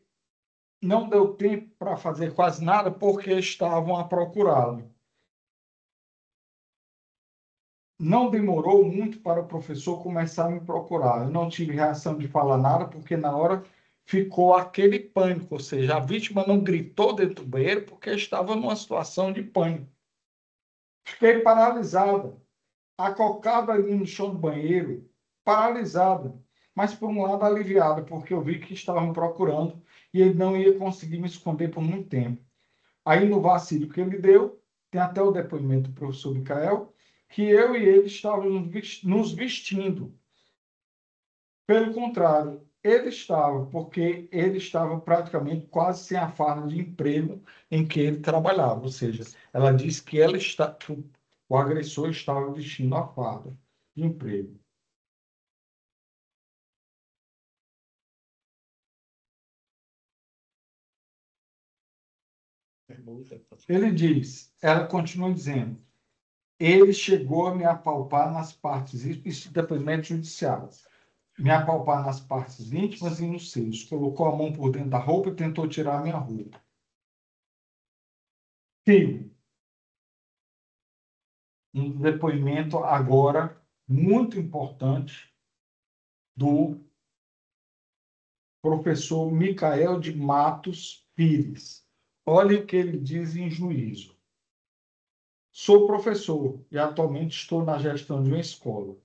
não deu tempo para fazer quase nada porque estavam a procurá-lo. Não demorou muito para o professor começar a me procurar. Eu não tive reação de falar nada, porque na hora ficou aquele pânico, ou seja, a vítima não gritou dentro do banheiro porque estava numa situação de pânico. Fiquei paralisada, acocada ali no chão do banheiro, paralisada, mas por um lado aliviada, porque eu vi que estavam procurando e ele não ia conseguir me esconder por muito tempo. Aí, no vacilo que ele deu, tem até o depoimento do professor Micael, que eu e ele estávamos nos vestindo. Pelo contrário, porque ele estava praticamente quase sem a farda de emprego em que ele trabalhava. Ou seja, ela disse que o agressor estava vestindo a farda de emprego. Ela continua dizendo, ele chegou a me apalpar nas partes, isso depoimento judicial. me apalpar nas partes íntimas e nos seios. Colocou a mão por dentro da roupa e tentou tirar a minha roupa. Filho, um depoimento agora muito importante do professor Micael de Matos Pires. Olha o que ele diz em juízo. Sou professor e atualmente estou na gestão de uma escola.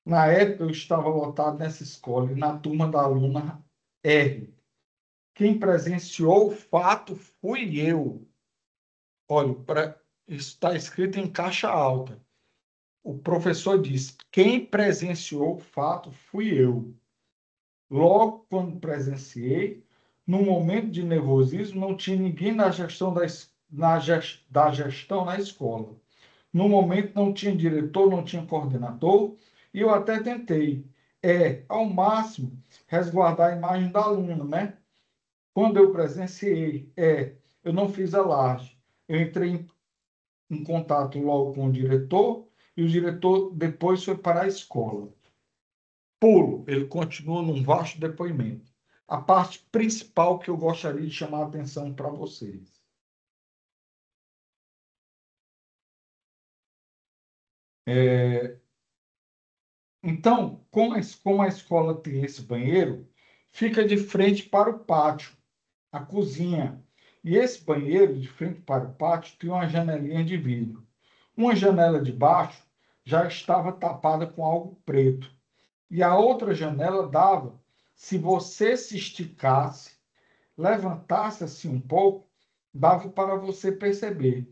Na época, eu estava lotado nessa escola e na turma da aluna R. Quem presenciou o fato fui eu. Olha, isso está escrito em caixa alta. O professor disse: quem presenciou o fato fui eu. Logo, quando presenciei, no momento de nervosismo, não tinha ninguém da gestão da gestão na escola. No momento, não tinha diretor, não tinha coordenador, e eu até tentei, ao máximo, resguardar a imagem da aluna, né? Quando eu presenciei, eu não fiz alarde. Eu entrei em contato logo com o diretor, e o diretor depois foi para a escola. Pulo, ele continua num vasto depoimento. A parte principal que eu gostaria de chamar a atenção para vocês. Então, como a escola tem esse banheiro, fica de frente para o pátio, a cozinha. E esse banheiro, de frente para o pátio, tem uma janelinha de vidro. Uma janela de baixo já estava tapada com algo preto. E a outra janela dava, se você se esticasse, levantasse assim um pouco, dava para você perceber.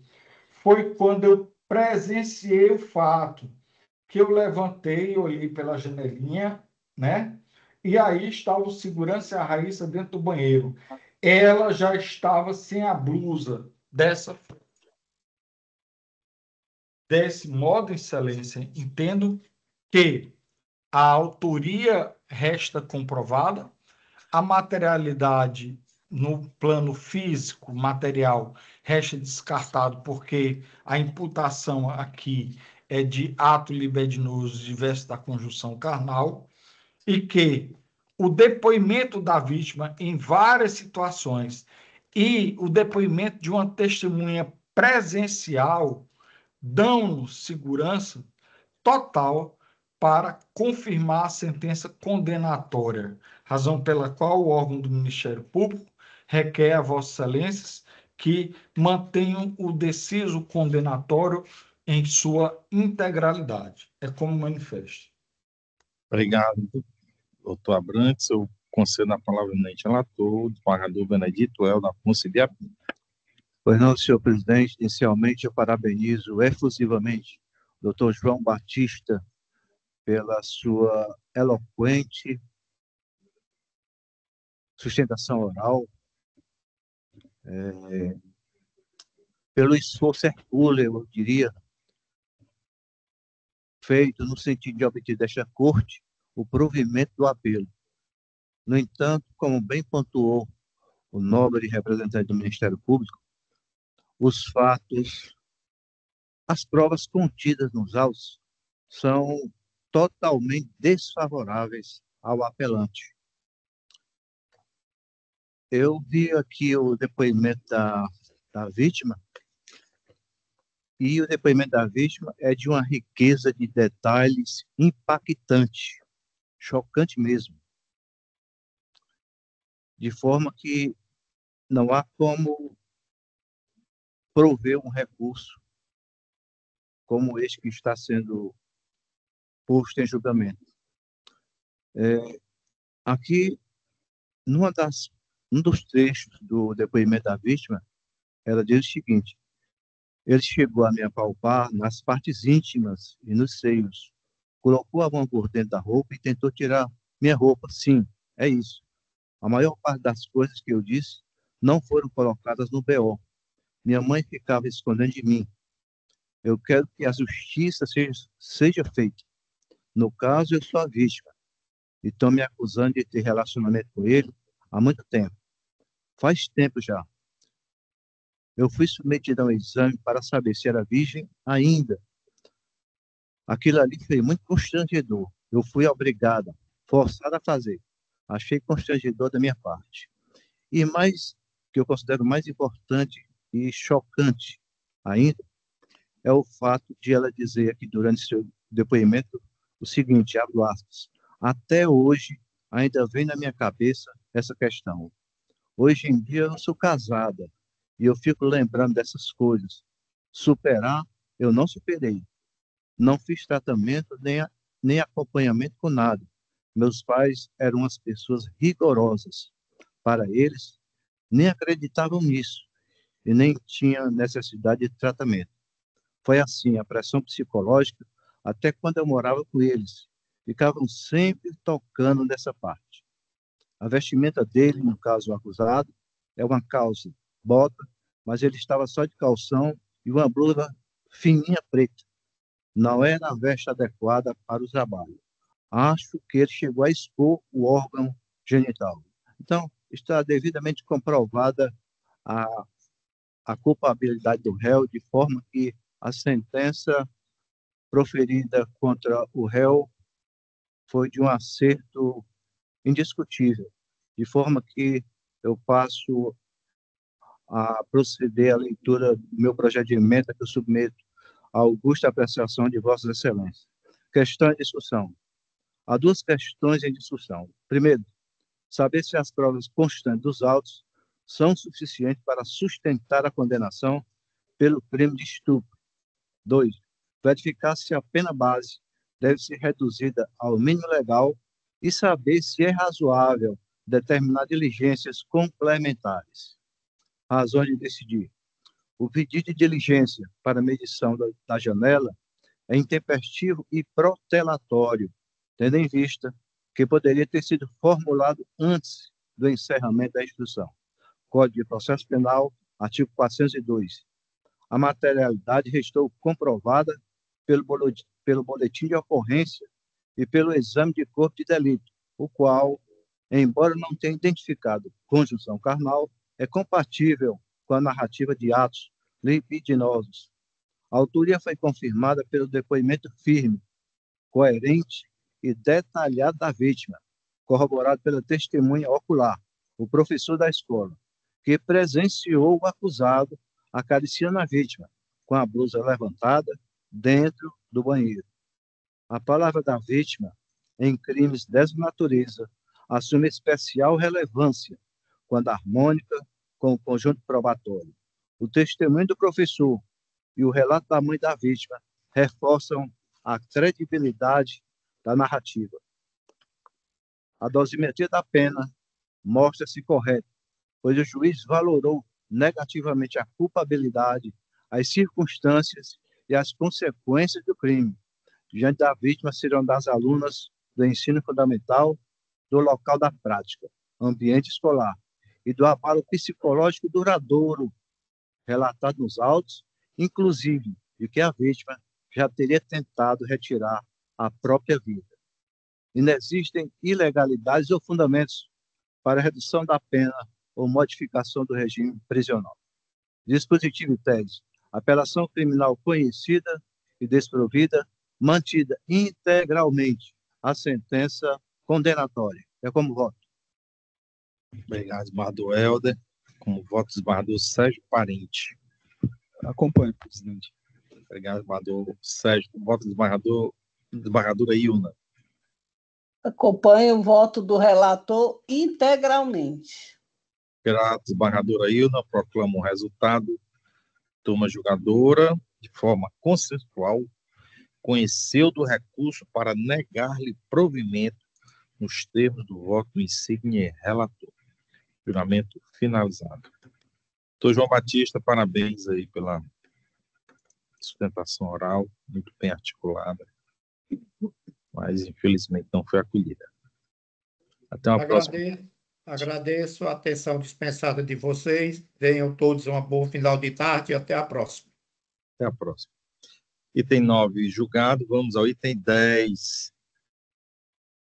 Foi quando eu presenciei o fato que eu levantei e olhei pela janelinha, né? E aí estava o segurança e a Raíssa dentro do banheiro. Ela já estava sem a blusa, desse modo, excelência. Entendo que a autoria resta comprovada, a materialidade no plano físico, material, resta descartado, porque a imputação aqui é de ato libidinoso diverso da conjunção carnal, e que o depoimento da vítima em várias situações e o depoimento de uma testemunha presencial dão-nos segurança total para confirmar a sentença condenatória, razão pela qual o órgão do Ministério Público requer a Vossas Excelências que mantenham o deciso condenatório em sua integralidade. É como manifesto. Obrigado, doutor Abrantes. Eu concedo a palavra ao eminente relator, o desembargador Benedito Helder Afonso Ibiapina. Pois não, senhor presidente, inicialmente eu parabenizo efusivamente o doutor João Batista pela sua eloquente sustentação oral, pelo esforço hercúleo, eu diria, feito no sentido de obter desta corte o provimento do apelo. No entanto, como bem pontuou o nobre representante do Ministério Público, os fatos, as provas contidas nos autos são totalmente desfavoráveis ao apelante. Eu vi aqui o depoimento da vítima, e o depoimento da vítima é de uma riqueza de detalhes impactante, chocante mesmo, de forma que não há como prover um recurso como este que está sendo posto em julgamento. Aqui, um dos trechos do depoimento da vítima, ela diz o seguinte: ele chegou a me apalpar nas partes íntimas e nos seios, colocou a mão por dentro da roupa e tentou tirar minha roupa. Sim, é isso. A maior parte das coisas que eu disse não foram colocadas no BO. Minha mãe ficava escondendo de mim. Eu quero que a justiça seja feita. No caso, eu sou a vítima e estão me acusando de ter relacionamento com ele há muito tempo. Faz tempo já. Eu fui submetido a um exame para saber se era virgem ainda. Aquilo ali foi muito constrangedor. Eu fui obrigada, forçado a fazer. Achei constrangedor da minha parte. E mais, que eu considero mais importante e chocante ainda, é o fato de ela dizer aqui durante seu depoimento o seguinte, abro aspas, até hoje ainda vem na minha cabeça essa questão. Hoje em dia eu sou casada e eu fico lembrando dessas coisas. Superar, eu não superei. Não fiz tratamento nem acompanhamento com nada. Meus pais eram as pessoas rigorosas. Para eles, nem acreditavam nisso e nem tinha necessidade de tratamento. Foi assim, a pressão psicológica, até quando eu morava com eles. Ficavam sempre tocando nessa parte. A vestimenta dele, no caso o acusado, é uma calça, bota, mas ele estava só de calção e uma blusa fininha preta. Não era a veste adequada para o trabalho. Acho que ele chegou a expor o órgão genital. Então, está devidamente comprovada a, a culpabilidade do réu, de forma que a sentença proferida contra o réu foi de um acerto indiscutível, de forma que eu passo a proceder à leitura do meu projeto de emenda que eu submeto à augusta apreciação de Vossas Excelências. Questão em discussão. Há duas questões em discussão. Primeiro, saber se as provas constantes dos autos são suficientes para sustentar a condenação pelo crime de estupro. 2. Verificar se a pena base deve ser reduzida ao mínimo legal e saber se é razoável determinar diligências complementares. Razões de decidir. O pedido de diligência para medição da janela é intempestivo e protelatório, tendo em vista que poderia ter sido formulado antes do encerramento da instrução. Código de Processo Penal, artigo 402. A materialidade restou comprovada pelo boletim de ocorrência e pelo exame de corpo de delito, o qual, embora não tenha identificado conjunção carnal, é compatível com a narrativa de atos libidinosos. A autoria foi confirmada pelo depoimento firme, coerente e detalhado da vítima, corroborado pela testemunha ocular, o professor da escola, que presenciou o acusado acariciando a vítima, com a blusa levantada, dentro do banheiro. A palavra da vítima, em crimes dessa natureza, assume especial relevância quando harmônica com o conjunto probatório. O testemunho do professor e o relato da mãe da vítima reforçam a credibilidade da narrativa. A dosimetria da pena mostra-se correta, pois o juiz valorou negativamente a culpabilidade, as circunstâncias e as consequências do crime. Diante da vítima serão das alunas do ensino fundamental, do local da prática, ambiente escolar, e do abalo psicológico duradouro relatado nos autos, inclusive de que a vítima já teria tentado retirar a própria vida. Inexistem ilegalidades ou fundamentos para a redução da pena ou modificação do regime prisional. Dispositivo e tese. Apelação criminal conhecida e desprovida, mantida integralmente a sentença condenatória. É como voto. Obrigado, desembargador Helder. Como voto, desembargador Sérgio Parente. Acompanho, presidente. Obrigado, desembargador Sérgio. Como voto, desembargadora Ilna. Acompanho o voto do relator integralmente. Pela desembargadora Ilna, proclamo o resultado. Turma julgadora, de forma consensual, conheceu do recurso para negar-lhe provimento nos termos do voto do insigne relator. Julgamento finalizado. Doutor João Batista, parabéns aí pela sustentação oral, muito bem articulada, mas infelizmente não foi acolhida. Até uma próxima. Agradeço a atenção dispensada de vocês. Tenham todos uma boa final de tarde e até a próxima. Até a próxima. Item 9, julgado. Vamos ao item 10.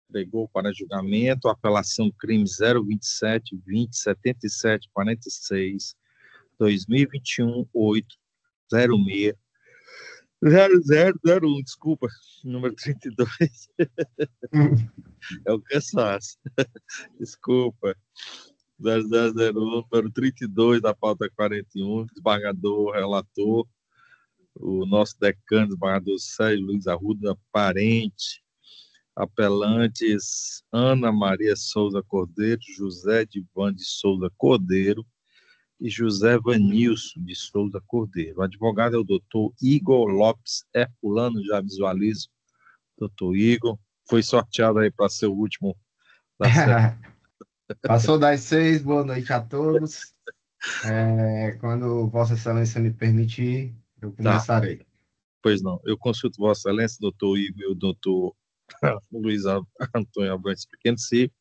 Entregou para julgamento a apelação crime 027 20 77 46 2021 8 06 0001, desculpa, número 32. É o cansaço. Desculpa. 0001, número 32 da pauta 41, desembargador, relator, o nosso decano, desembargador Sérgio Luiz Arruda Parente, apelantes Ana Maria Souza Cordeiro, José Divan de Souza Cordeiro e José Vanilson de Souza Cordeiro. O advogado é o doutor Igor Lopes Herculano, já visualizo. Doutor Igor, foi sorteado aí para ser o último da série. Passou das 6, boa noite a todos. Quando Vossa Excelência me permitir, eu começarei. Pois não, eu consulto Vossa Excelência, doutor Igor e o doutor Luiz Antônio Abrantes Pequeno, se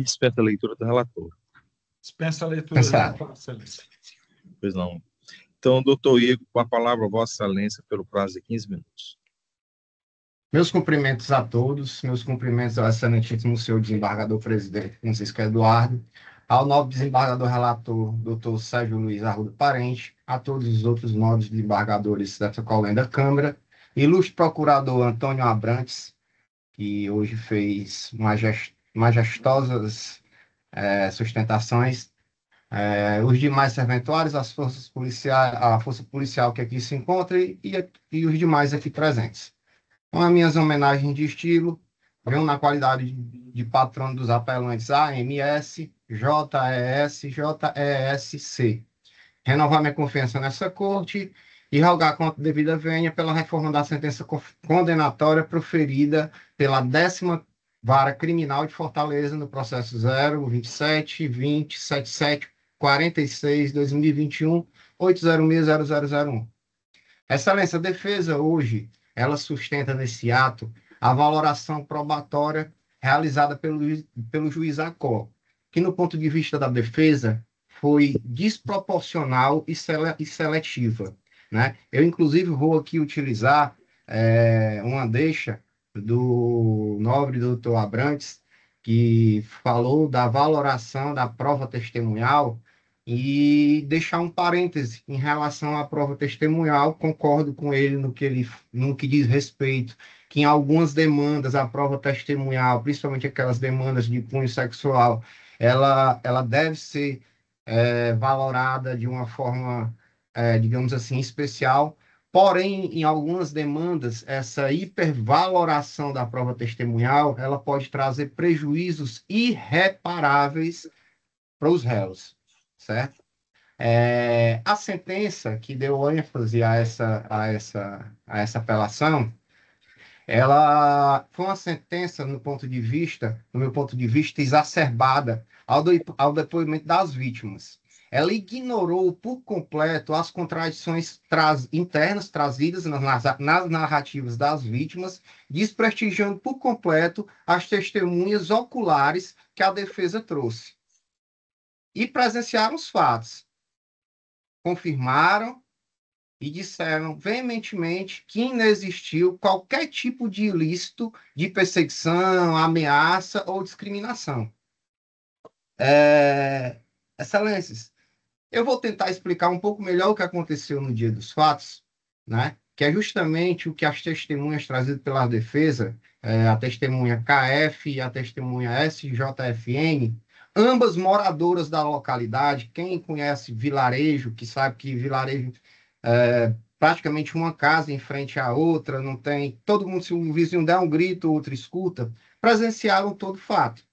dispensa a leitura do relator. Dispensa a leitura da Vossa Excelência. Pois não. Então, doutor Igor, com a palavra Vossa Excelência, pelo prazo de 15 minutos. Meus cumprimentos a todos, meus cumprimentos ao excelentíssimo senhor desembargador presidente Francisco Eduardo, ao nobre desembargador relator, doutor Sérgio Luiz Arruda Parente, a todos os outros nobres desembargadores dessa colenda Câmara, ilustre procurador Antônio Abrantes, que hoje fez majestosas sustentações, os demais serventuários, as forças policiais, a força policial que aqui se encontra e os demais aqui presentes. Com as minhas homenagens de estilo, venho na qualidade de patrono dos apelantes AMS, JES, JESC. Renovar minha confiança nessa corte e rogar contra devida venha pela reforma da sentença condenatória proferida pela 10ª Vara Criminal de Fortaleza no processo 027207746 2021 Excelência, a defesa hoje ela sustenta nesse ato a valoração probatória realizada pelo juiz Acó, que, no ponto de vista da defesa, foi desproporcional e seletiva, né? Eu, inclusive, vou aqui utilizar uma deixa do nobre doutor Abrantes, que falou da valoração da prova testemunhal, e deixar um parêntese em relação à prova testemunhal. Concordo com ele no que diz respeito que em algumas demandas a prova testemunhal, principalmente aquelas demandas de cunho sexual, ela deve ser valorada de uma forma, digamos assim, especial. Porém, em algumas demandas, essa hipervaloração da prova testemunhal, ela pode trazer prejuízos irreparáveis para os réus. Certo? A sentença que deu ênfase a essa apelação, ela foi uma sentença, no meu ponto de vista, exacerbada ao depoimento das vítimas. Ela ignorou por completo as contradições internas trazidas nas narrativas das vítimas, desprestigiando por completo as testemunhas oculares que a defesa trouxe. E presenciaram os fatos, confirmaram e disseram veementemente que inexistiu qualquer tipo de ilícito de perseguição, ameaça ou discriminação. Excelências, eu vou tentar explicar um pouco melhor o que aconteceu no dia dos fatos, né? Que é justamente o que as testemunhas trazidas pela defesa, a testemunha KF e a testemunha SJFN, ambas moradoras da localidade. Quem conhece vilarejo, que sabe que vilarejo praticamente uma casa em frente à outra, não tem... Todo mundo, se um vizinho der um grito, o outro escuta, presenciaram todo o fato,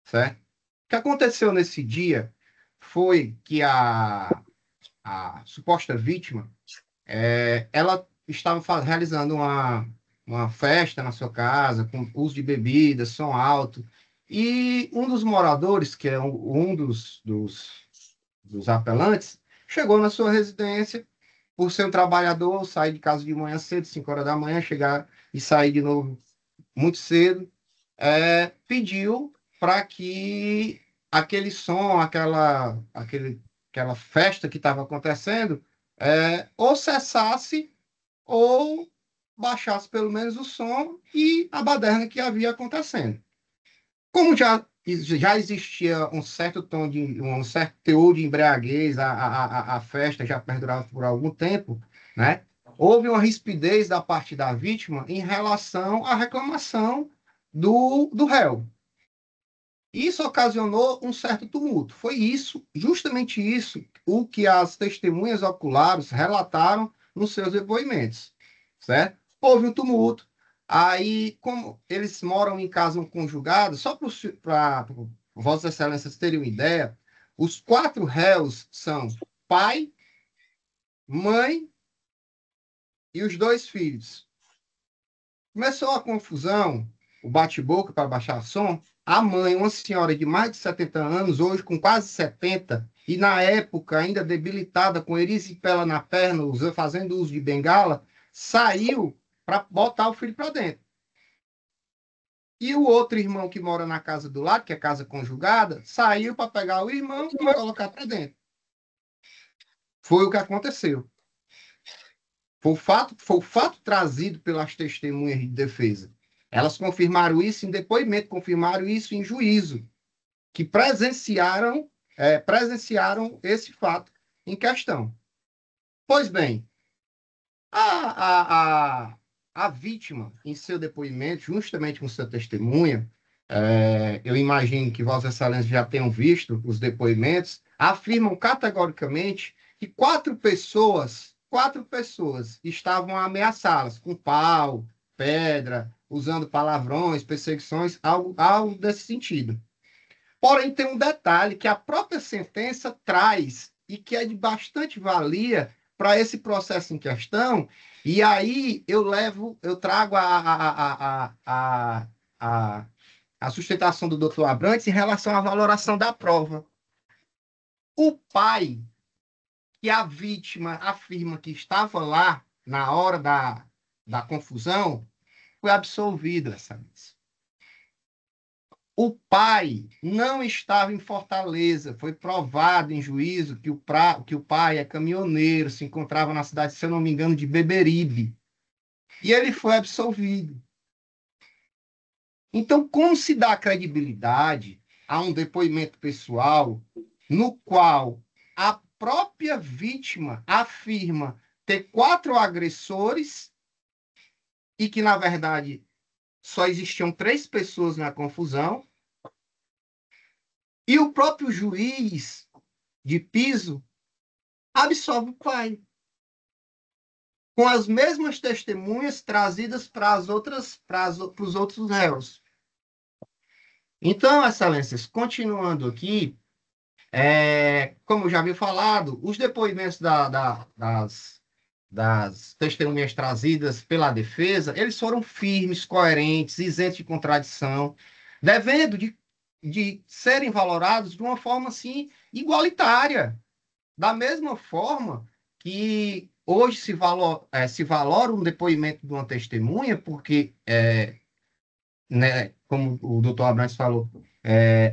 certo? O que aconteceu nesse dia foi que a suposta vítima, ela estava realizando uma festa na sua casa, com uso de bebidas, som alto, e um dos moradores, que é um dos apelantes, chegou na sua residência, por ser um trabalhador, sair de casa de manhã cedo, 5 horas da manhã, chegar e sair de novo muito cedo, pediu para que aquele som, aquela festa que estava acontecendo, ou cessasse ou baixasse pelo menos o som e a baderna que havia acontecendo. Como já existia um certo teor de embriaguez, a festa já perdurava por algum tempo, né? Houve uma rispidez da parte da vítima em relação à reclamação do réu. Isso ocasionou um certo tumulto. Foi isso, justamente isso, o que as testemunhas oculares relataram nos seus depoimentos, certo? Houve um tumulto. Aí, como eles moram em casa conjugados, só para Vossas Excelências terem uma ideia, os 4 réus são pai, mãe e os 2 filhos. Começou a confusão, o bate-boca para baixar som. A mãe, uma senhora de mais de 70 anos, hoje com quase 70, e na época ainda debilitada, com erisipela na perna, fazendo uso de bengala, saiu para botar o filho para dentro. E o outro irmão que mora na casa do lado, que é casa conjugada, saiu para pegar o irmão e colocar para dentro. Foi o que aconteceu. Foi o fato trazido pelas testemunhas de defesa. Elas confirmaram isso em depoimento, confirmaram isso em juízo, que presenciaram esse fato em questão. Pois bem, a vítima, em seu depoimento, justamente com sua testemunha, eu imagino que Vossas Excelências já tenham visto os depoimentos, afirmam categoricamente que 4 pessoas estavam a ameaçá-las com pau, pedra, usando palavrões, perseguições, algo desse sentido. Porém, tem um detalhe que a própria sentença traz e que é de bastante valia para esse processo em questão, e aí eu trago a sustentação do doutor Abrantes em relação à valoração da prova. O pai, que a vítima afirma que estava lá na hora da confusão, foi absolvido essa vez. O pai não estava em Fortaleza, foi provado em juízo que o pai é caminhoneiro, se encontrava na cidade, se eu não me engano, de Beberibe. E ele foi absolvido. Então, como se dá credibilidade a um depoimento pessoal no qual a própria vítima afirma ter 4 agressores e que, na verdade, só existiam 3 pessoas na confusão, e o próprio juiz de piso absolve o pai, com as mesmas testemunhas trazidas para os outros réus. Então, Excelências, continuando aqui, como eu já havia falado, os depoimentos das testemunhas trazidas pela defesa, eles foram firmes, coerentes, isentos de contradição, devendo de serem valorados de uma forma assim igualitária, da mesma forma que hoje se valora um depoimento de uma testemunha, porque, né, como o doutor Abrantes falou,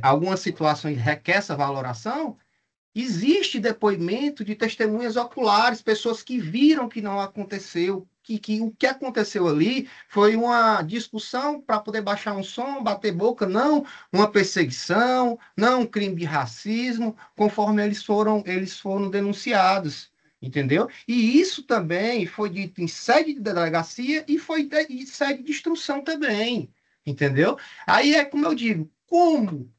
algumas situações requer essa valoração. Existe depoimento de testemunhas oculares, pessoas que viram que não aconteceu, que o que aconteceu ali foi uma discussão para poder baixar um som, bater boca, não uma perseguição, não um crime de racismo, conforme eles foram denunciados, entendeu? E isso também foi dito em sede de delegacia e foi em sede de instrução também, entendeu? Aí é como eu digo, como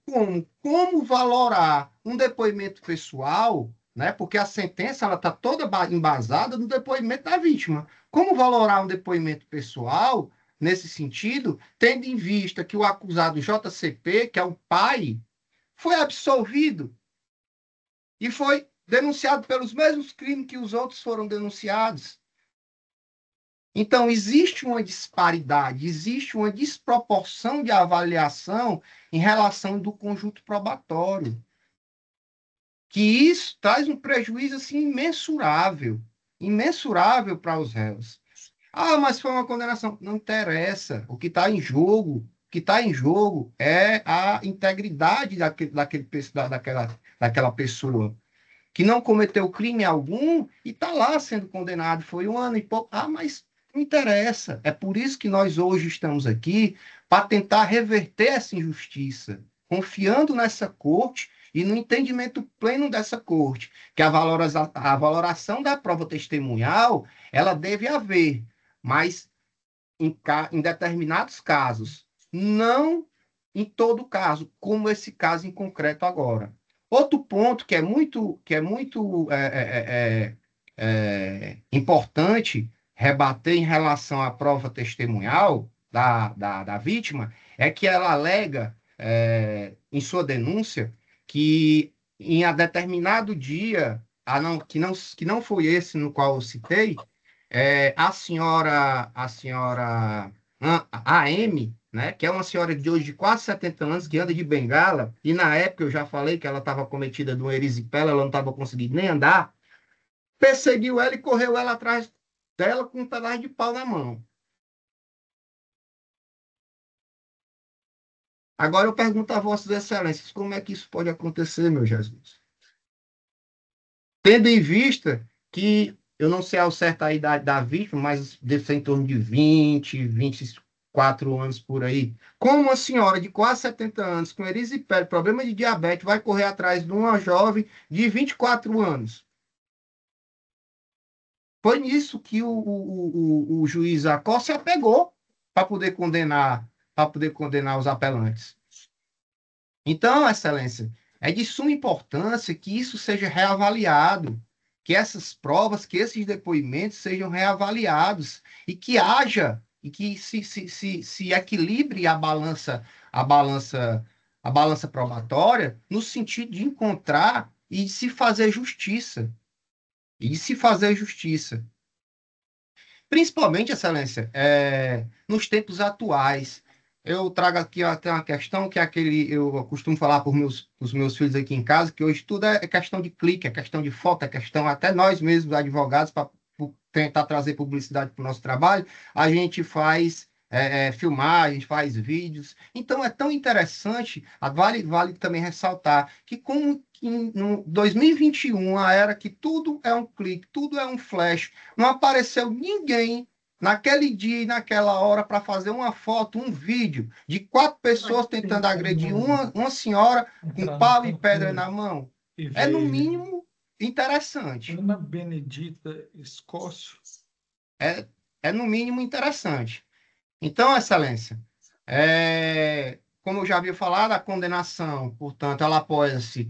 valorar um depoimento pessoal, né? Porque a sentença ela está toda embasada no depoimento da vítima. Como valorar um depoimento pessoal nesse sentido, tendo em vista que o acusado JCP, que é o pai, foi absolvido e foi denunciado pelos mesmos crimes que os outros foram denunciados? Então, existe uma disparidade, existe uma desproporção de avaliação em relação do conjunto probatório, que isso traz um prejuízo assim, imensurável para os réus. Ah, mas foi uma condenação. Não interessa. O que está em jogo, é a integridade daquela pessoa que não cometeu crime algum e está lá sendo condenado. Foi 1 ano e pouco. Ah, mas não interessa. É por isso que nós hoje estamos aqui, para tentar reverter essa injustiça, confiando nessa corte e no entendimento pleno dessa corte, que a valoração da prova testemunhal, ela deve haver, mas em determinados casos, não em todo caso, como esse caso em concreto agora. Outro ponto que é muito importante rebater em relação à prova testemunhal da vítima é que ela alega, em sua denúncia, que em a determinado dia, que não foi esse no qual eu citei, a senhora AM, né, que é uma senhora de hoje de quase 70 anos, que anda de bengala, e na época eu já falei que ela estava cometida de uma erisipela, ela não estava conseguindo nem andar, perseguiu ela e correu ela atrás dela com um pedaço de pau na mão. Agora eu pergunto a Vossas Excelências, como é que isso pode acontecer, meu Jesus? Tendo em vista que, eu não sei ao certo a idade da vítima, mas deve ser em torno de 24 anos por aí. Como uma senhora de quase 70 anos, com erisipela, problema de diabetes, vai correr atrás de uma jovem de 24 anos? Foi nisso que o juiz Acó se apegou para poder condenar os apelantes. Então, Excelência, é de suma importância que isso seja reavaliado, que essas provas, que esses depoimentos sejam reavaliados e que haja e que se equilibre a balança probatória no sentido de encontrar e de se fazer justiça. Principalmente, Excelência, nos tempos atuais. Eu trago aqui até uma questão que é eu costumo falar para os meus filhos aqui em casa, que hoje tudo é questão de clique, é questão de foto, é questão, até nós mesmos, advogados, para tentar trazer publicidade para o nosso trabalho, a gente faz filmagens, faz vídeos. Então, é tão interessante, vale também ressaltar que como em 2021, a era que tudo é um clique, tudo é um flash, não apareceu ninguém naquele dia e naquela hora para fazer uma foto, um vídeo de 4 pessoas tentando agredir uma senhora com pau e pedra na mão. É, no mínimo, interessante. Ana Benedita Escócio. É no mínimo interessante. Então, Excelência, como eu já havia falado, a condenação, portanto, ela apoia-se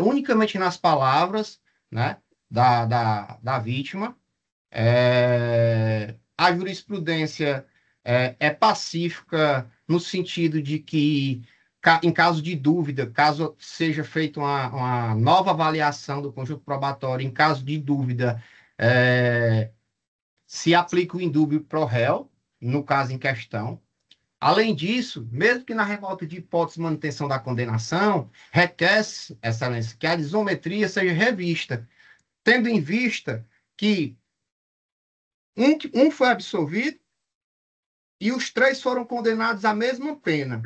unicamente nas palavras, né, da vítima. A jurisprudência é pacífica no sentido de que, em caso de dúvida, caso seja feita uma nova avaliação do conjunto probatório, em caso de dúvida, se aplica o indúbio pro réu, no caso em questão. Além disso, mesmo que na revolta de hipótese de manutenção da condenação, requer-se, Excelência, que a isometria seja revista, tendo em vista que um foi absolvido e os 3 foram condenados à mesma pena.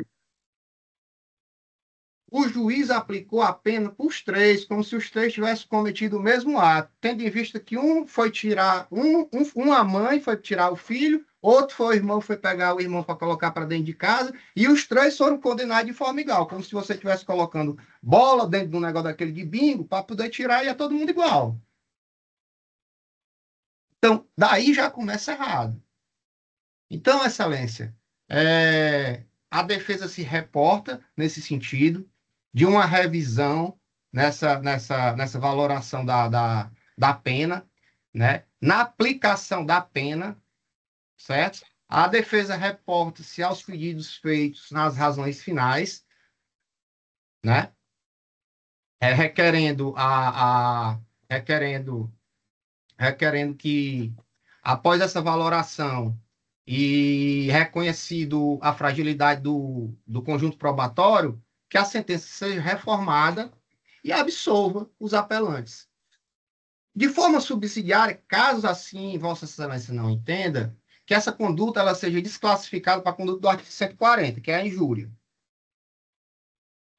O juiz aplicou a pena para os 3, como se os 3 tivessem cometido o mesmo ato, tendo em vista que um foi tirar, uma mãe foi tirar o filho, outro foi o irmão, foi pegar o irmão para colocar para dentro de casa, e os 3 foram condenados de forma igual, como se você estivesse colocando bola dentro de um negócio daquele de bingo, para poder tirar e é todo mundo igual. Então, daí já começa errado. Então, Excelência, a defesa se reporta nesse sentido, de uma revisão nessa valoração da pena, né? Na aplicação da pena, certo? A defesa reporta-se aos pedidos feitos nas razões finais, né? Requerendo que, após essa valoração e reconhecido a fragilidade do conjunto probatório, que a sentença seja reformada e absolva os apelantes. De forma subsidiária, caso assim Vossa Excelência não entenda, que essa conduta ela seja desclassificada para a conduta do artigo 140, que é a injúria.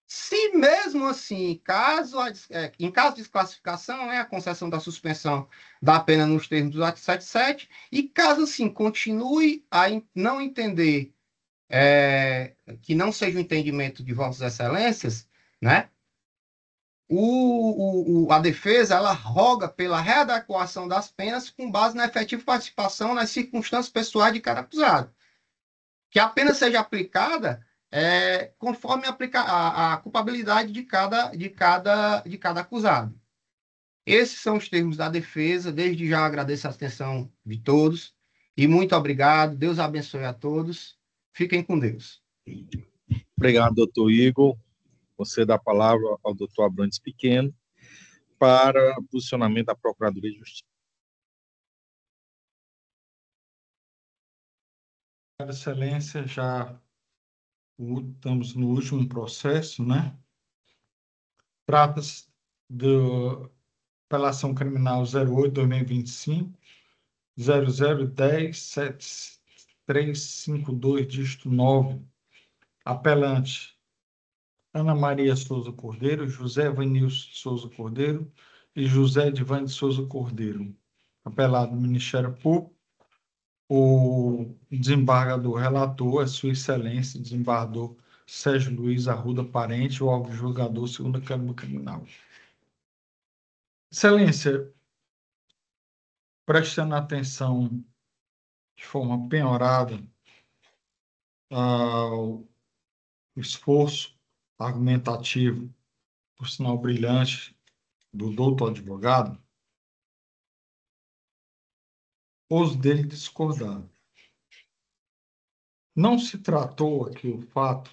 Se mesmo assim, em caso de desclassificação, a concessão da suspensão da pena nos termos do artigo 77, e caso assim continue a não entender, que não seja o entendimento de Vossas Excelências, né? A defesa ela roga pela readequação das penas com base na efetiva participação nas circunstâncias pessoais de cada acusado. que a pena seja aplicada conforme a culpabilidade de cada acusado. Esses são os termos da defesa. Desde já agradeço a atenção de todos e muito obrigado. Deus abençoe a todos. Fiquem com Deus. Obrigado, doutor Igor. Você dá a palavra ao doutor Abrantes Pequeno para posicionamento da Procuradoria de Justiça. Excelência, já estamos no último processo, né? Trata-se da apelação criminal 08/2025, 0010-7352, dígito 9. Apelante Ana Maria Souza Cordeiro, José Vanilson Souza Cordeiro e José Edvan de Souza Cordeiro. Apelado Ministério Público, o desembargador relator é Sua Excelência, desembargador Sérgio Luiz Arruda Parente, o órgão julgador, segunda Câmara Criminal. Excelência, prestando atenção de forma penhorada ao esforço argumentativo, por sinal brilhante, do doutor advogado, ouso dele discordar. Não se tratou aqui o fato,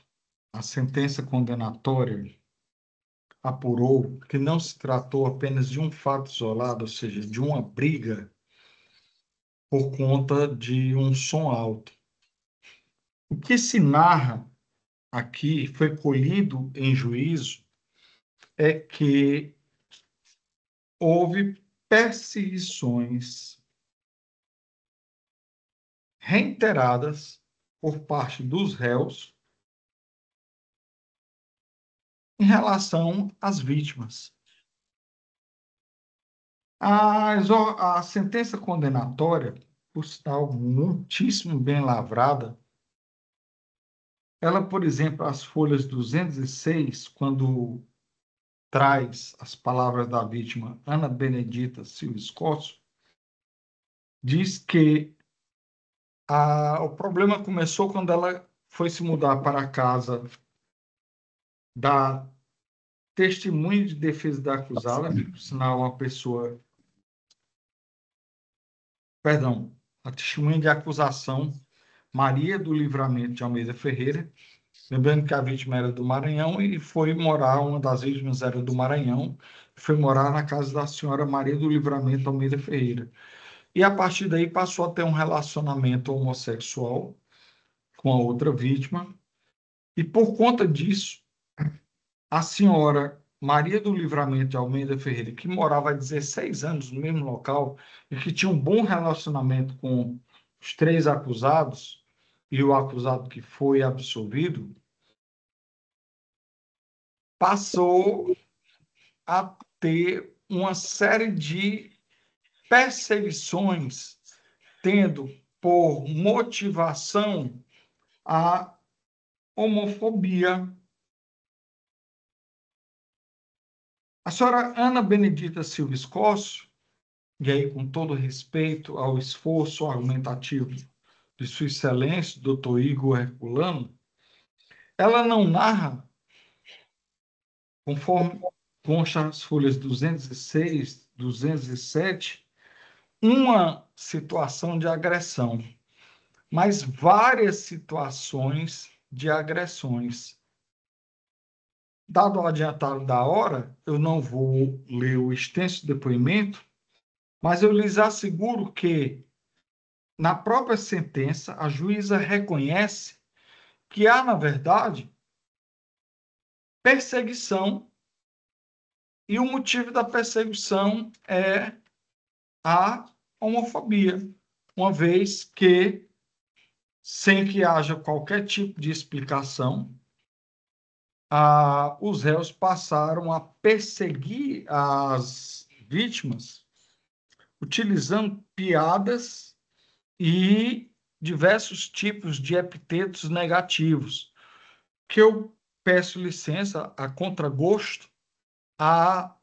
a sentença condenatória apurou que não se tratou apenas de um fato isolado, ou seja, de uma briga por conta de um som alto. O que se narra aqui, foi colhido em juízo, é que houve perseguições reiteradas por parte dos réus em relação às vítimas. A sentença condenatória, por sinal muitíssimo bem lavrada, ela, por exemplo, as folhas 206, quando traz as palavras da vítima Ana Benedita Silva Escócio, diz que o problema começou quando ela foi se mudar para a casa da testemunha de defesa da acusada, por sinal, uma pessoa... Perdão, a testemunha de acusação, Maria do Livramento de Almeida Ferreira, lembrando que a vítima era do Maranhão e foi morar, uma das vítimas era do Maranhão, foi morar na casa da senhora Maria do Livramento de Almeida Ferreira. E a partir daí passou a ter um relacionamento homossexual com a outra vítima. E por conta disso, a senhora Maria do Livramento de Almeida Ferreira, que morava há 16 anos no mesmo local e que tinha um bom relacionamento com os 3 acusados e o acusado que foi absolvido, passou a ter uma série de perseguições, tendo por motivação a homofobia. A senhora Ana Benedita Silva Escócio, e aí com todo respeito ao esforço argumentativo de Sua Excelência, doutor Igor Herculano, ela não narra, conforme consta as folhas 206, 207, uma situação de agressão, mas várias situações de agressões. Dado o adiantado da hora, eu não vou ler o extenso depoimento, mas eu lhes asseguro que, na própria sentença, a juíza reconhece que há, na verdade, perseguição, e o motivo da perseguição é a homofobia, uma vez que, sem que haja qualquer tipo de explicação, os réus passaram a perseguir as vítimas utilizando piadas e diversos tipos de epitetos negativos, que eu peço licença, a contragosto, a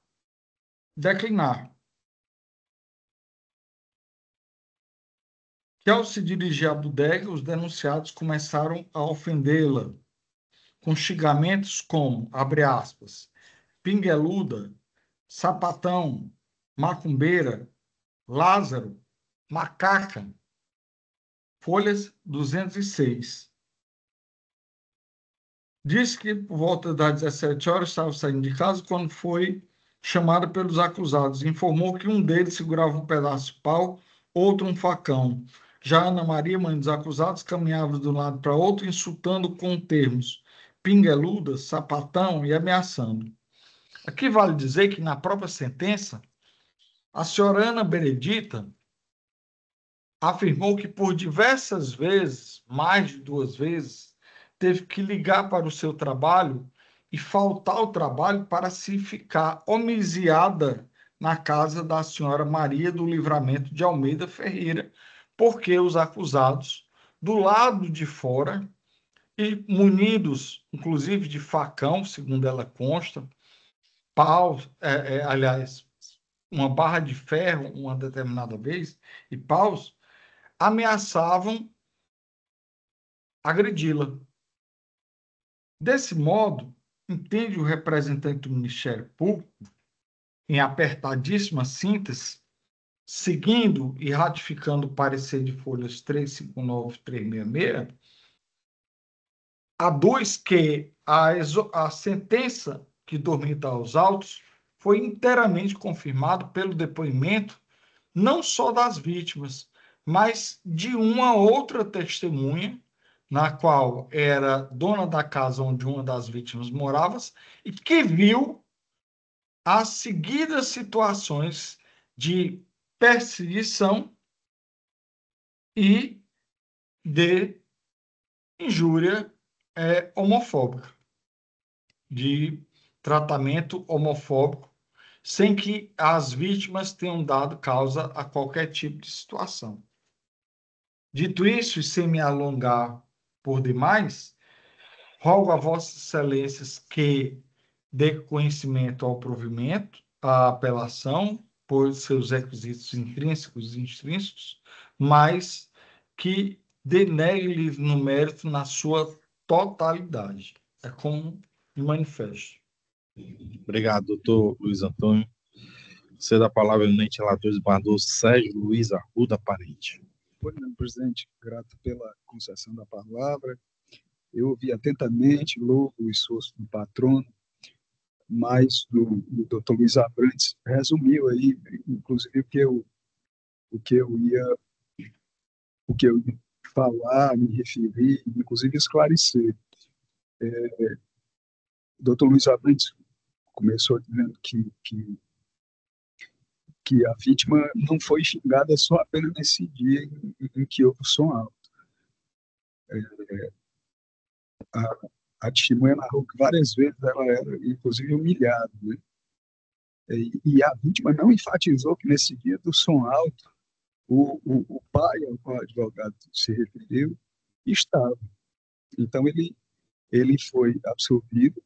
declinar. que, ao se dirigir à bodega, os denunciados começaram a ofendê-la com xingamentos como, abre aspas, pingueluda, sapatão, macumbeira, Lázaro, macaca, folhas 206. Disse que por volta das 17 horas estava saindo de casa quando foi chamada pelos acusados. Informou que um deles segurava um pedaço de pau, outro um facão. Já Ana Maria, mãe dos acusados, caminhava de um lado para outro, insultando com termos pingueluda, sapatão e ameaçando. Aqui vale dizer que, na própria sentença, a senhora Ana Benedita afirmou que por diversas vezes, mais de 2 vezes, teve que ligar para o seu trabalho e faltar ao trabalho para se ficar homiciada na casa da senhora Maria do Livramento de Almeida Ferreira, porque os acusados, do lado de fora, e munidos, inclusive, de facão, segundo ela consta, pau, aliás, uma barra de ferro, uma determinada vez, e paus, ameaçavam agredi-la. Desse modo, entende o representante do Ministério Público, em apertadíssima síntese, seguindo e ratificando o parecer de folhas 359 e 366, aduz que a sentença que dormita aos autos foi inteiramente confirmada pelo depoimento não só das vítimas, mas de uma outra testemunha, na qual era dona da casa onde uma das vítimas morava, e que viu as seguidas situações de perseguição e de injúria homofóbica, de tratamento homofóbico, sem que as vítimas tenham dado causa a qualquer tipo de situação. Dito isso, e sem me alongar por demais, rogo a Vossas Excelências que dê conhecimento ao provimento, à apelação, por seus requisitos intrínsecos e extrínsecos, mas que denegue-lhe no mérito na sua totalidade. É como me manifesto. Obrigado, doutor Luiz Antônio. Cedo a palavra ao eminente relator desembargador Sérgio Luiz Arruda Parente. Pois não, presidente, grato pela concessão da palavra. Eu ouvi atentamente, louvo o esforço do patrono, mas o doutor Luiz Abrantes resumiu aí, inclusive, o que eu ia falar, me referir, inclusive esclarecer. O doutor Luiz Abrantes começou dizendo que a vítima não foi xingada só apenas nesse dia em que houve o som alto. A testemunha narrou que várias vezes ela era, inclusive, humilhada, né? E a vítima não enfatizou que nesse dia do som alto, o pai ao qual o advogado se referiu estava. Então, ele foi absolvido,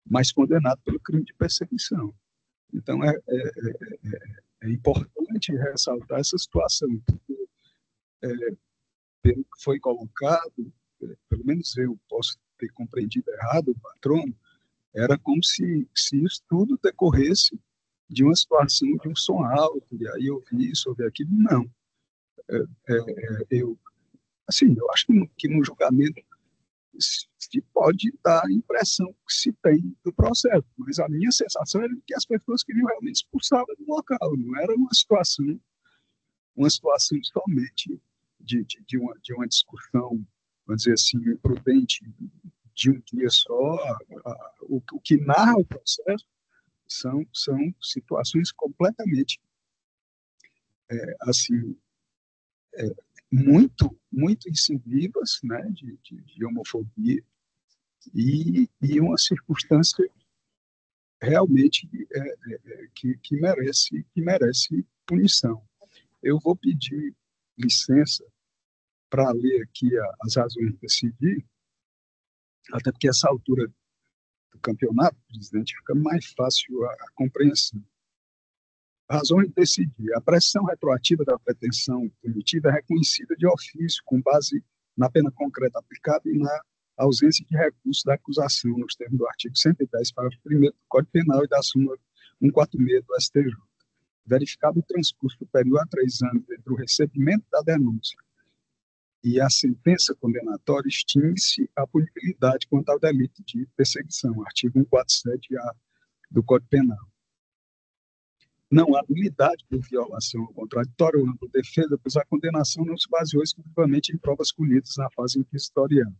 mas condenado pelo crime de perseguição. Então, é importante ressaltar essa situação, porque, pelo que foi colocado, pelo menos eu posso ter compreendido errado o patrono, era como se isso tudo decorresse de uma situação de um som alto, e aí eu vi isso, eu vi aquilo. Não. Eu acho que no julgamento se pode dar a impressão que se tem do processo, mas a minha sensação era que as pessoas queriam realmente expulsá-la do local, não era uma situação somente de uma discussão, vamos dizer assim, imprudente de um dia só. O que narra o processo são situações completamente muito incisivas, né, de homofobia, e uma circunstância realmente que merece punição. Eu vou pedir licença para ler aqui as razões de decidir, até porque essa altura do campeonato, presidente, fica mais fácil a compreensão. Razões de decidir. A pressão retroativa da pretensão punitiva é reconhecida de ofício, com base na pena concreta aplicada e na ausência de recurso da acusação, nos termos do artigo 110, parágrafo 1º do Código Penal e da súmula 146 do STJ. Verificado o transcurso superior a 3 anos entre o recebimento da denúncia e a sentença condenatória, extingue-se a punibilidade quanto ao delito de perseguição, artigo 147-A do Código Penal. Não há nulidade por violação ao contraditório ou ampla defesa, pois a condenação não se baseou exclusivamente em provas colhidas na fase inquisitorial,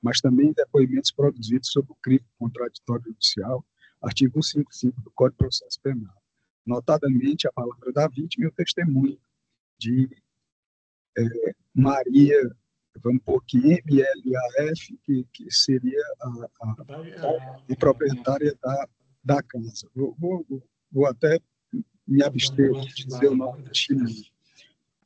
mas também em depoimentos produzidos sobre o crime contraditório judicial, artigo 155 do Código de Processo Penal. Notadamente, a palavra da vítima e o testemunho de Maria, vamos pôr aqui, MLAF, que seria a proprietária da casa. Vou até me abster de dizer o nome da testemunha.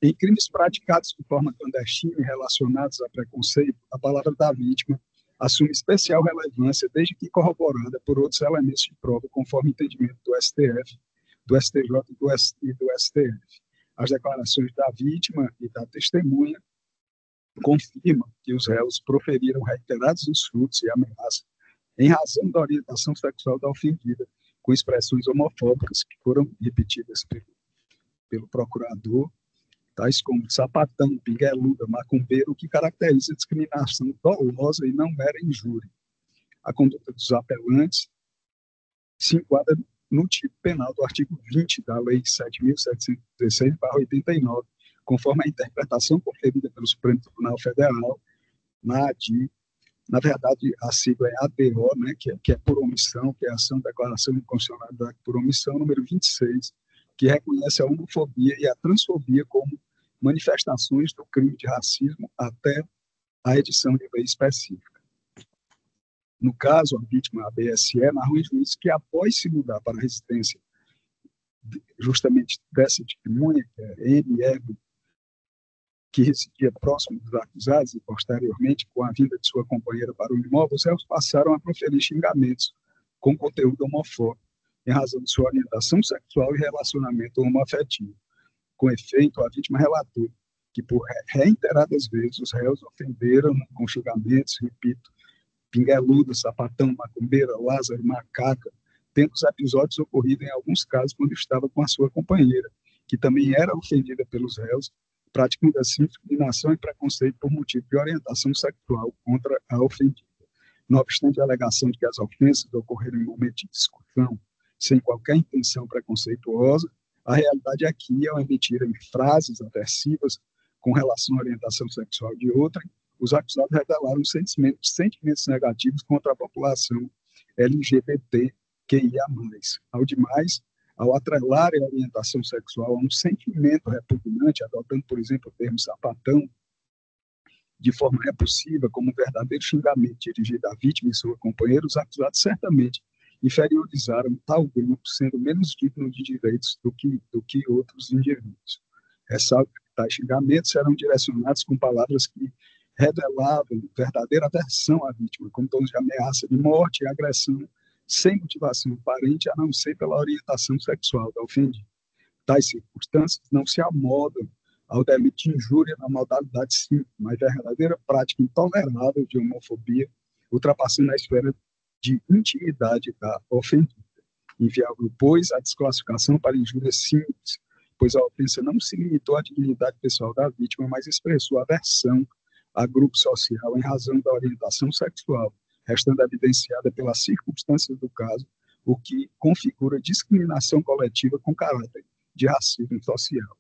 Em crimes praticados de forma clandestina e relacionados a preconceito, a palavra da vítima assume especial relevância desde que corroborada por outros elementos de prova, conforme entendimento do STF, do STJ e do STF. As declarações da vítima e da testemunha confirmam que os réus proferiram reiterados insultos e ameaças em razão da orientação sexual da ofendida, com expressões homofóbicas que foram repetidas pelo procurador, tais como sapatão, pingueluda, macumbeiro, que caracteriza discriminação dolosa e não mera injúria. A conduta dos apelantes se enquadra no tipo penal do artigo 20 da Lei 7.716/89, conforme a interpretação conferida pelo Supremo Tribunal Federal na ADI. Na verdade, a sigla é ADO, né, que é por omissão, que é a Ação de Declaração de Inconstitucionalidade por Omissão, número 26, que reconhece a homofobia e a transfobia como manifestações do crime de racismo até a edição de lei específica. No caso, a vítima, a BSE, narrou em juízo que, após se mudar para a residência justamente dessa testemunha, que é MR, que residia próximo dos acusados e, posteriormente, com a vinda de sua companheira para o imóvel, os réus passaram a proferir xingamentos com conteúdo homofóbico, em razão de sua orientação sexual e relacionamento homoafetivo. Com efeito, a vítima relatou que, por reiteradas vezes, os réus ofenderam com xingamentos, repito, pingueluda, sapatão, macumbeira, Lázaro, macaca, tendo os episódios ocorrido em alguns casos quando estava com a sua companheira, que também era ofendida pelos réus, praticando assim discriminação e preconceito por motivo de orientação sexual contra a ofendida. Não obstante a alegação de que as ofensas ocorreram em momento de discussão, sem qualquer intenção preconceituosa, a realidade aqui, ao emitirem frases aversivas com relação à orientação sexual de outrem, os acusados revelaram sentimentos negativos contra a população LGBTQIA+. Ao demais, ao atrelarem a orientação sexual a um sentimento repugnante, adotando, por exemplo, o termo sapatão, de forma repulsiva, como um verdadeiro xingamento dirigido à vítima e sua companheira, os acusados certamente inferiorizaram tal grupo, sendo menos digno de direitos do que outros indivíduos. Ressalto que tais xingamentos eram direcionados com palavras que revelavam verdadeira aversão à vítima, como tons de ameaça de morte e agressão, sem motivação aparente, a não ser pela orientação sexual da ofendida. Tais circunstâncias não se amodam ao delito de injúria na modalidade simples, mas verdadeira prática intolerável de homofobia, ultrapassando a esfera de intimidade da ofendida. Inviável, pois, a desclassificação para injúria simples, pois a ofensa não se limitou à dignidade pessoal da vítima, mas expressou aversão a grupo social em razão da orientação sexual, restando evidenciada pelas circunstâncias do caso, o que configura discriminação coletiva com caráter de racismo social.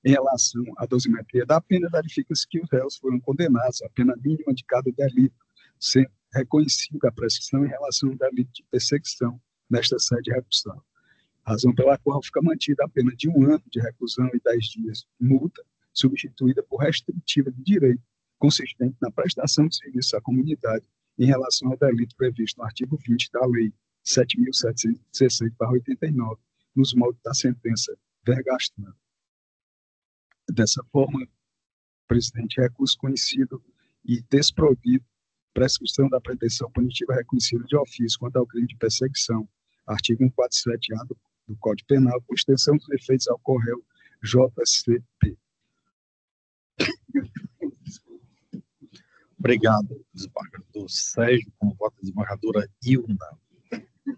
Em relação à dosimetria da pena, verifica-se que os réus foram condenados à pena mínima de cada delito, sendo reconhecida a prescrição em relação ao delito de perseguição nesta sede recursal, razão pela qual fica mantida a pena de 1 ano de reclusão e 10 dias de multa, substituída por restritiva de direito, consistente na prestação de serviço à comunidade em relação ao delito previsto no artigo 20 da Lei 7.716/89, nos moldes da sentença Vergastan. Dessa forma, presidente, recurso conhecido e desprovido, prescrição da pretensão punitiva reconhecida de ofício quanto ao crime de perseguição, artigo 147-A do do Código Penal, com extensão dos efeitos ao réu JCP. Obrigado, desembargador Sérgio, como voto da desembargadora Ilna.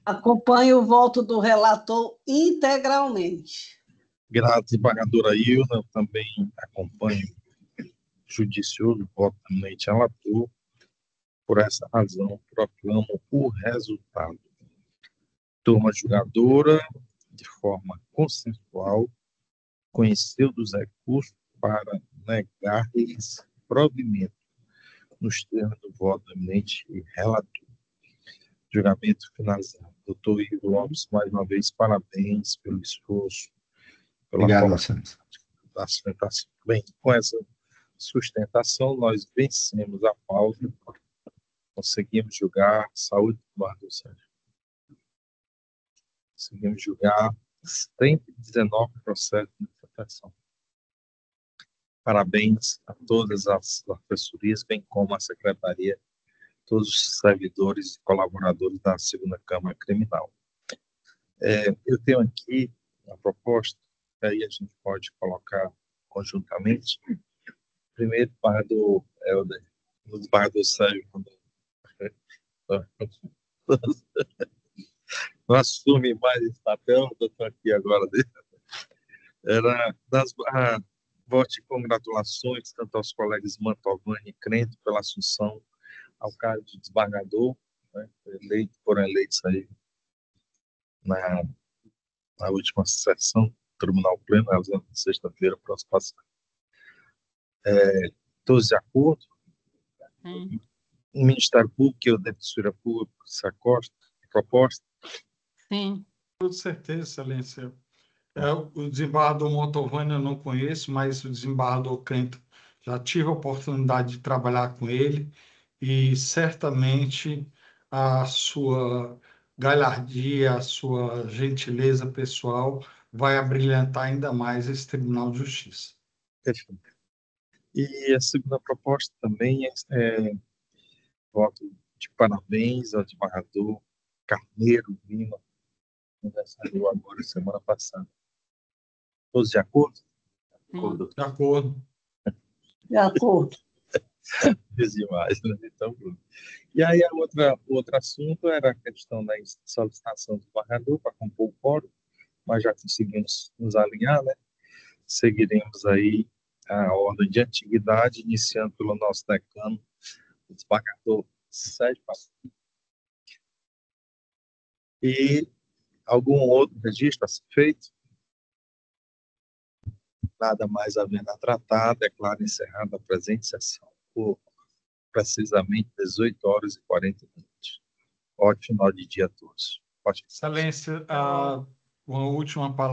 Acompanho o voto do relator integralmente. Grato, desembargadora Ilna, eu também acompanho judicioso voto da eminente relator. Por essa razão, proclamo o resultado. Turma julgadora, de forma consensual, conheceu dos recursos para negar-lhes provimento nos termos do voto do eminente relator. Julgamento finalizado. Doutor Igor Lopes, mais uma vez, parabéns pelo esforço, pela Obrigado, da sustentação. Bem, com essa sustentação, nós vencemos a pauta, conseguimos julgar, saúde do desembargador Sérgio. Conseguimos julgar 119 processos de proteção. Parabéns a todas as assessorias, bem como a secretaria, todos os servidores e colaboradores da segunda Câmara Criminal. Eu tenho aqui uma proposta, que aí a gente pode colocar conjuntamente. Primeiro, desembargador Helder, o desembargador Sérgio, não assume mais esse papel, eu estou aqui agora dele. Era voto de congratulações tanto aos colegas Mantovani e Crento pela assunção ao cargo de desembargador, né, foram eleitos aí na última sessão do Tribunal Pleno, na sexta-feira, próxima passada. Todos de acordo? O Ministério Público e o Defensoria Pública se acosta à proposta? Sim. Com certeza, Excelência. O desembargador Mantovani eu não conheço, mas o desembargador Crento já tive a oportunidade de trabalhar com ele e certamente a sua galhardia, a sua gentileza pessoal vai abrilhantar ainda mais esse Tribunal de Justiça. Perfeito. E a segunda proposta também é voto de parabéns ao desembargador Carneiro Lima, que aniversariou agora, semana passada. Todos de acordo? De acordo. De acordo. Demais, né? Então, e aí, outro assunto era a questão da solicitação do desembargador para compor o quórum, mas já conseguimos nos alinhar, né? Seguiremos aí a ordem de antiguidade, iniciando pelo nosso decano, o desembargador Sérgio Passos. E algum outro registro a ser feito? Nada mais havendo a tratar, declaro encerrada a presente sessão por precisamente 18 horas e 40 minutos. Ótimo final de dia a todos. Excelência, uma última palavra.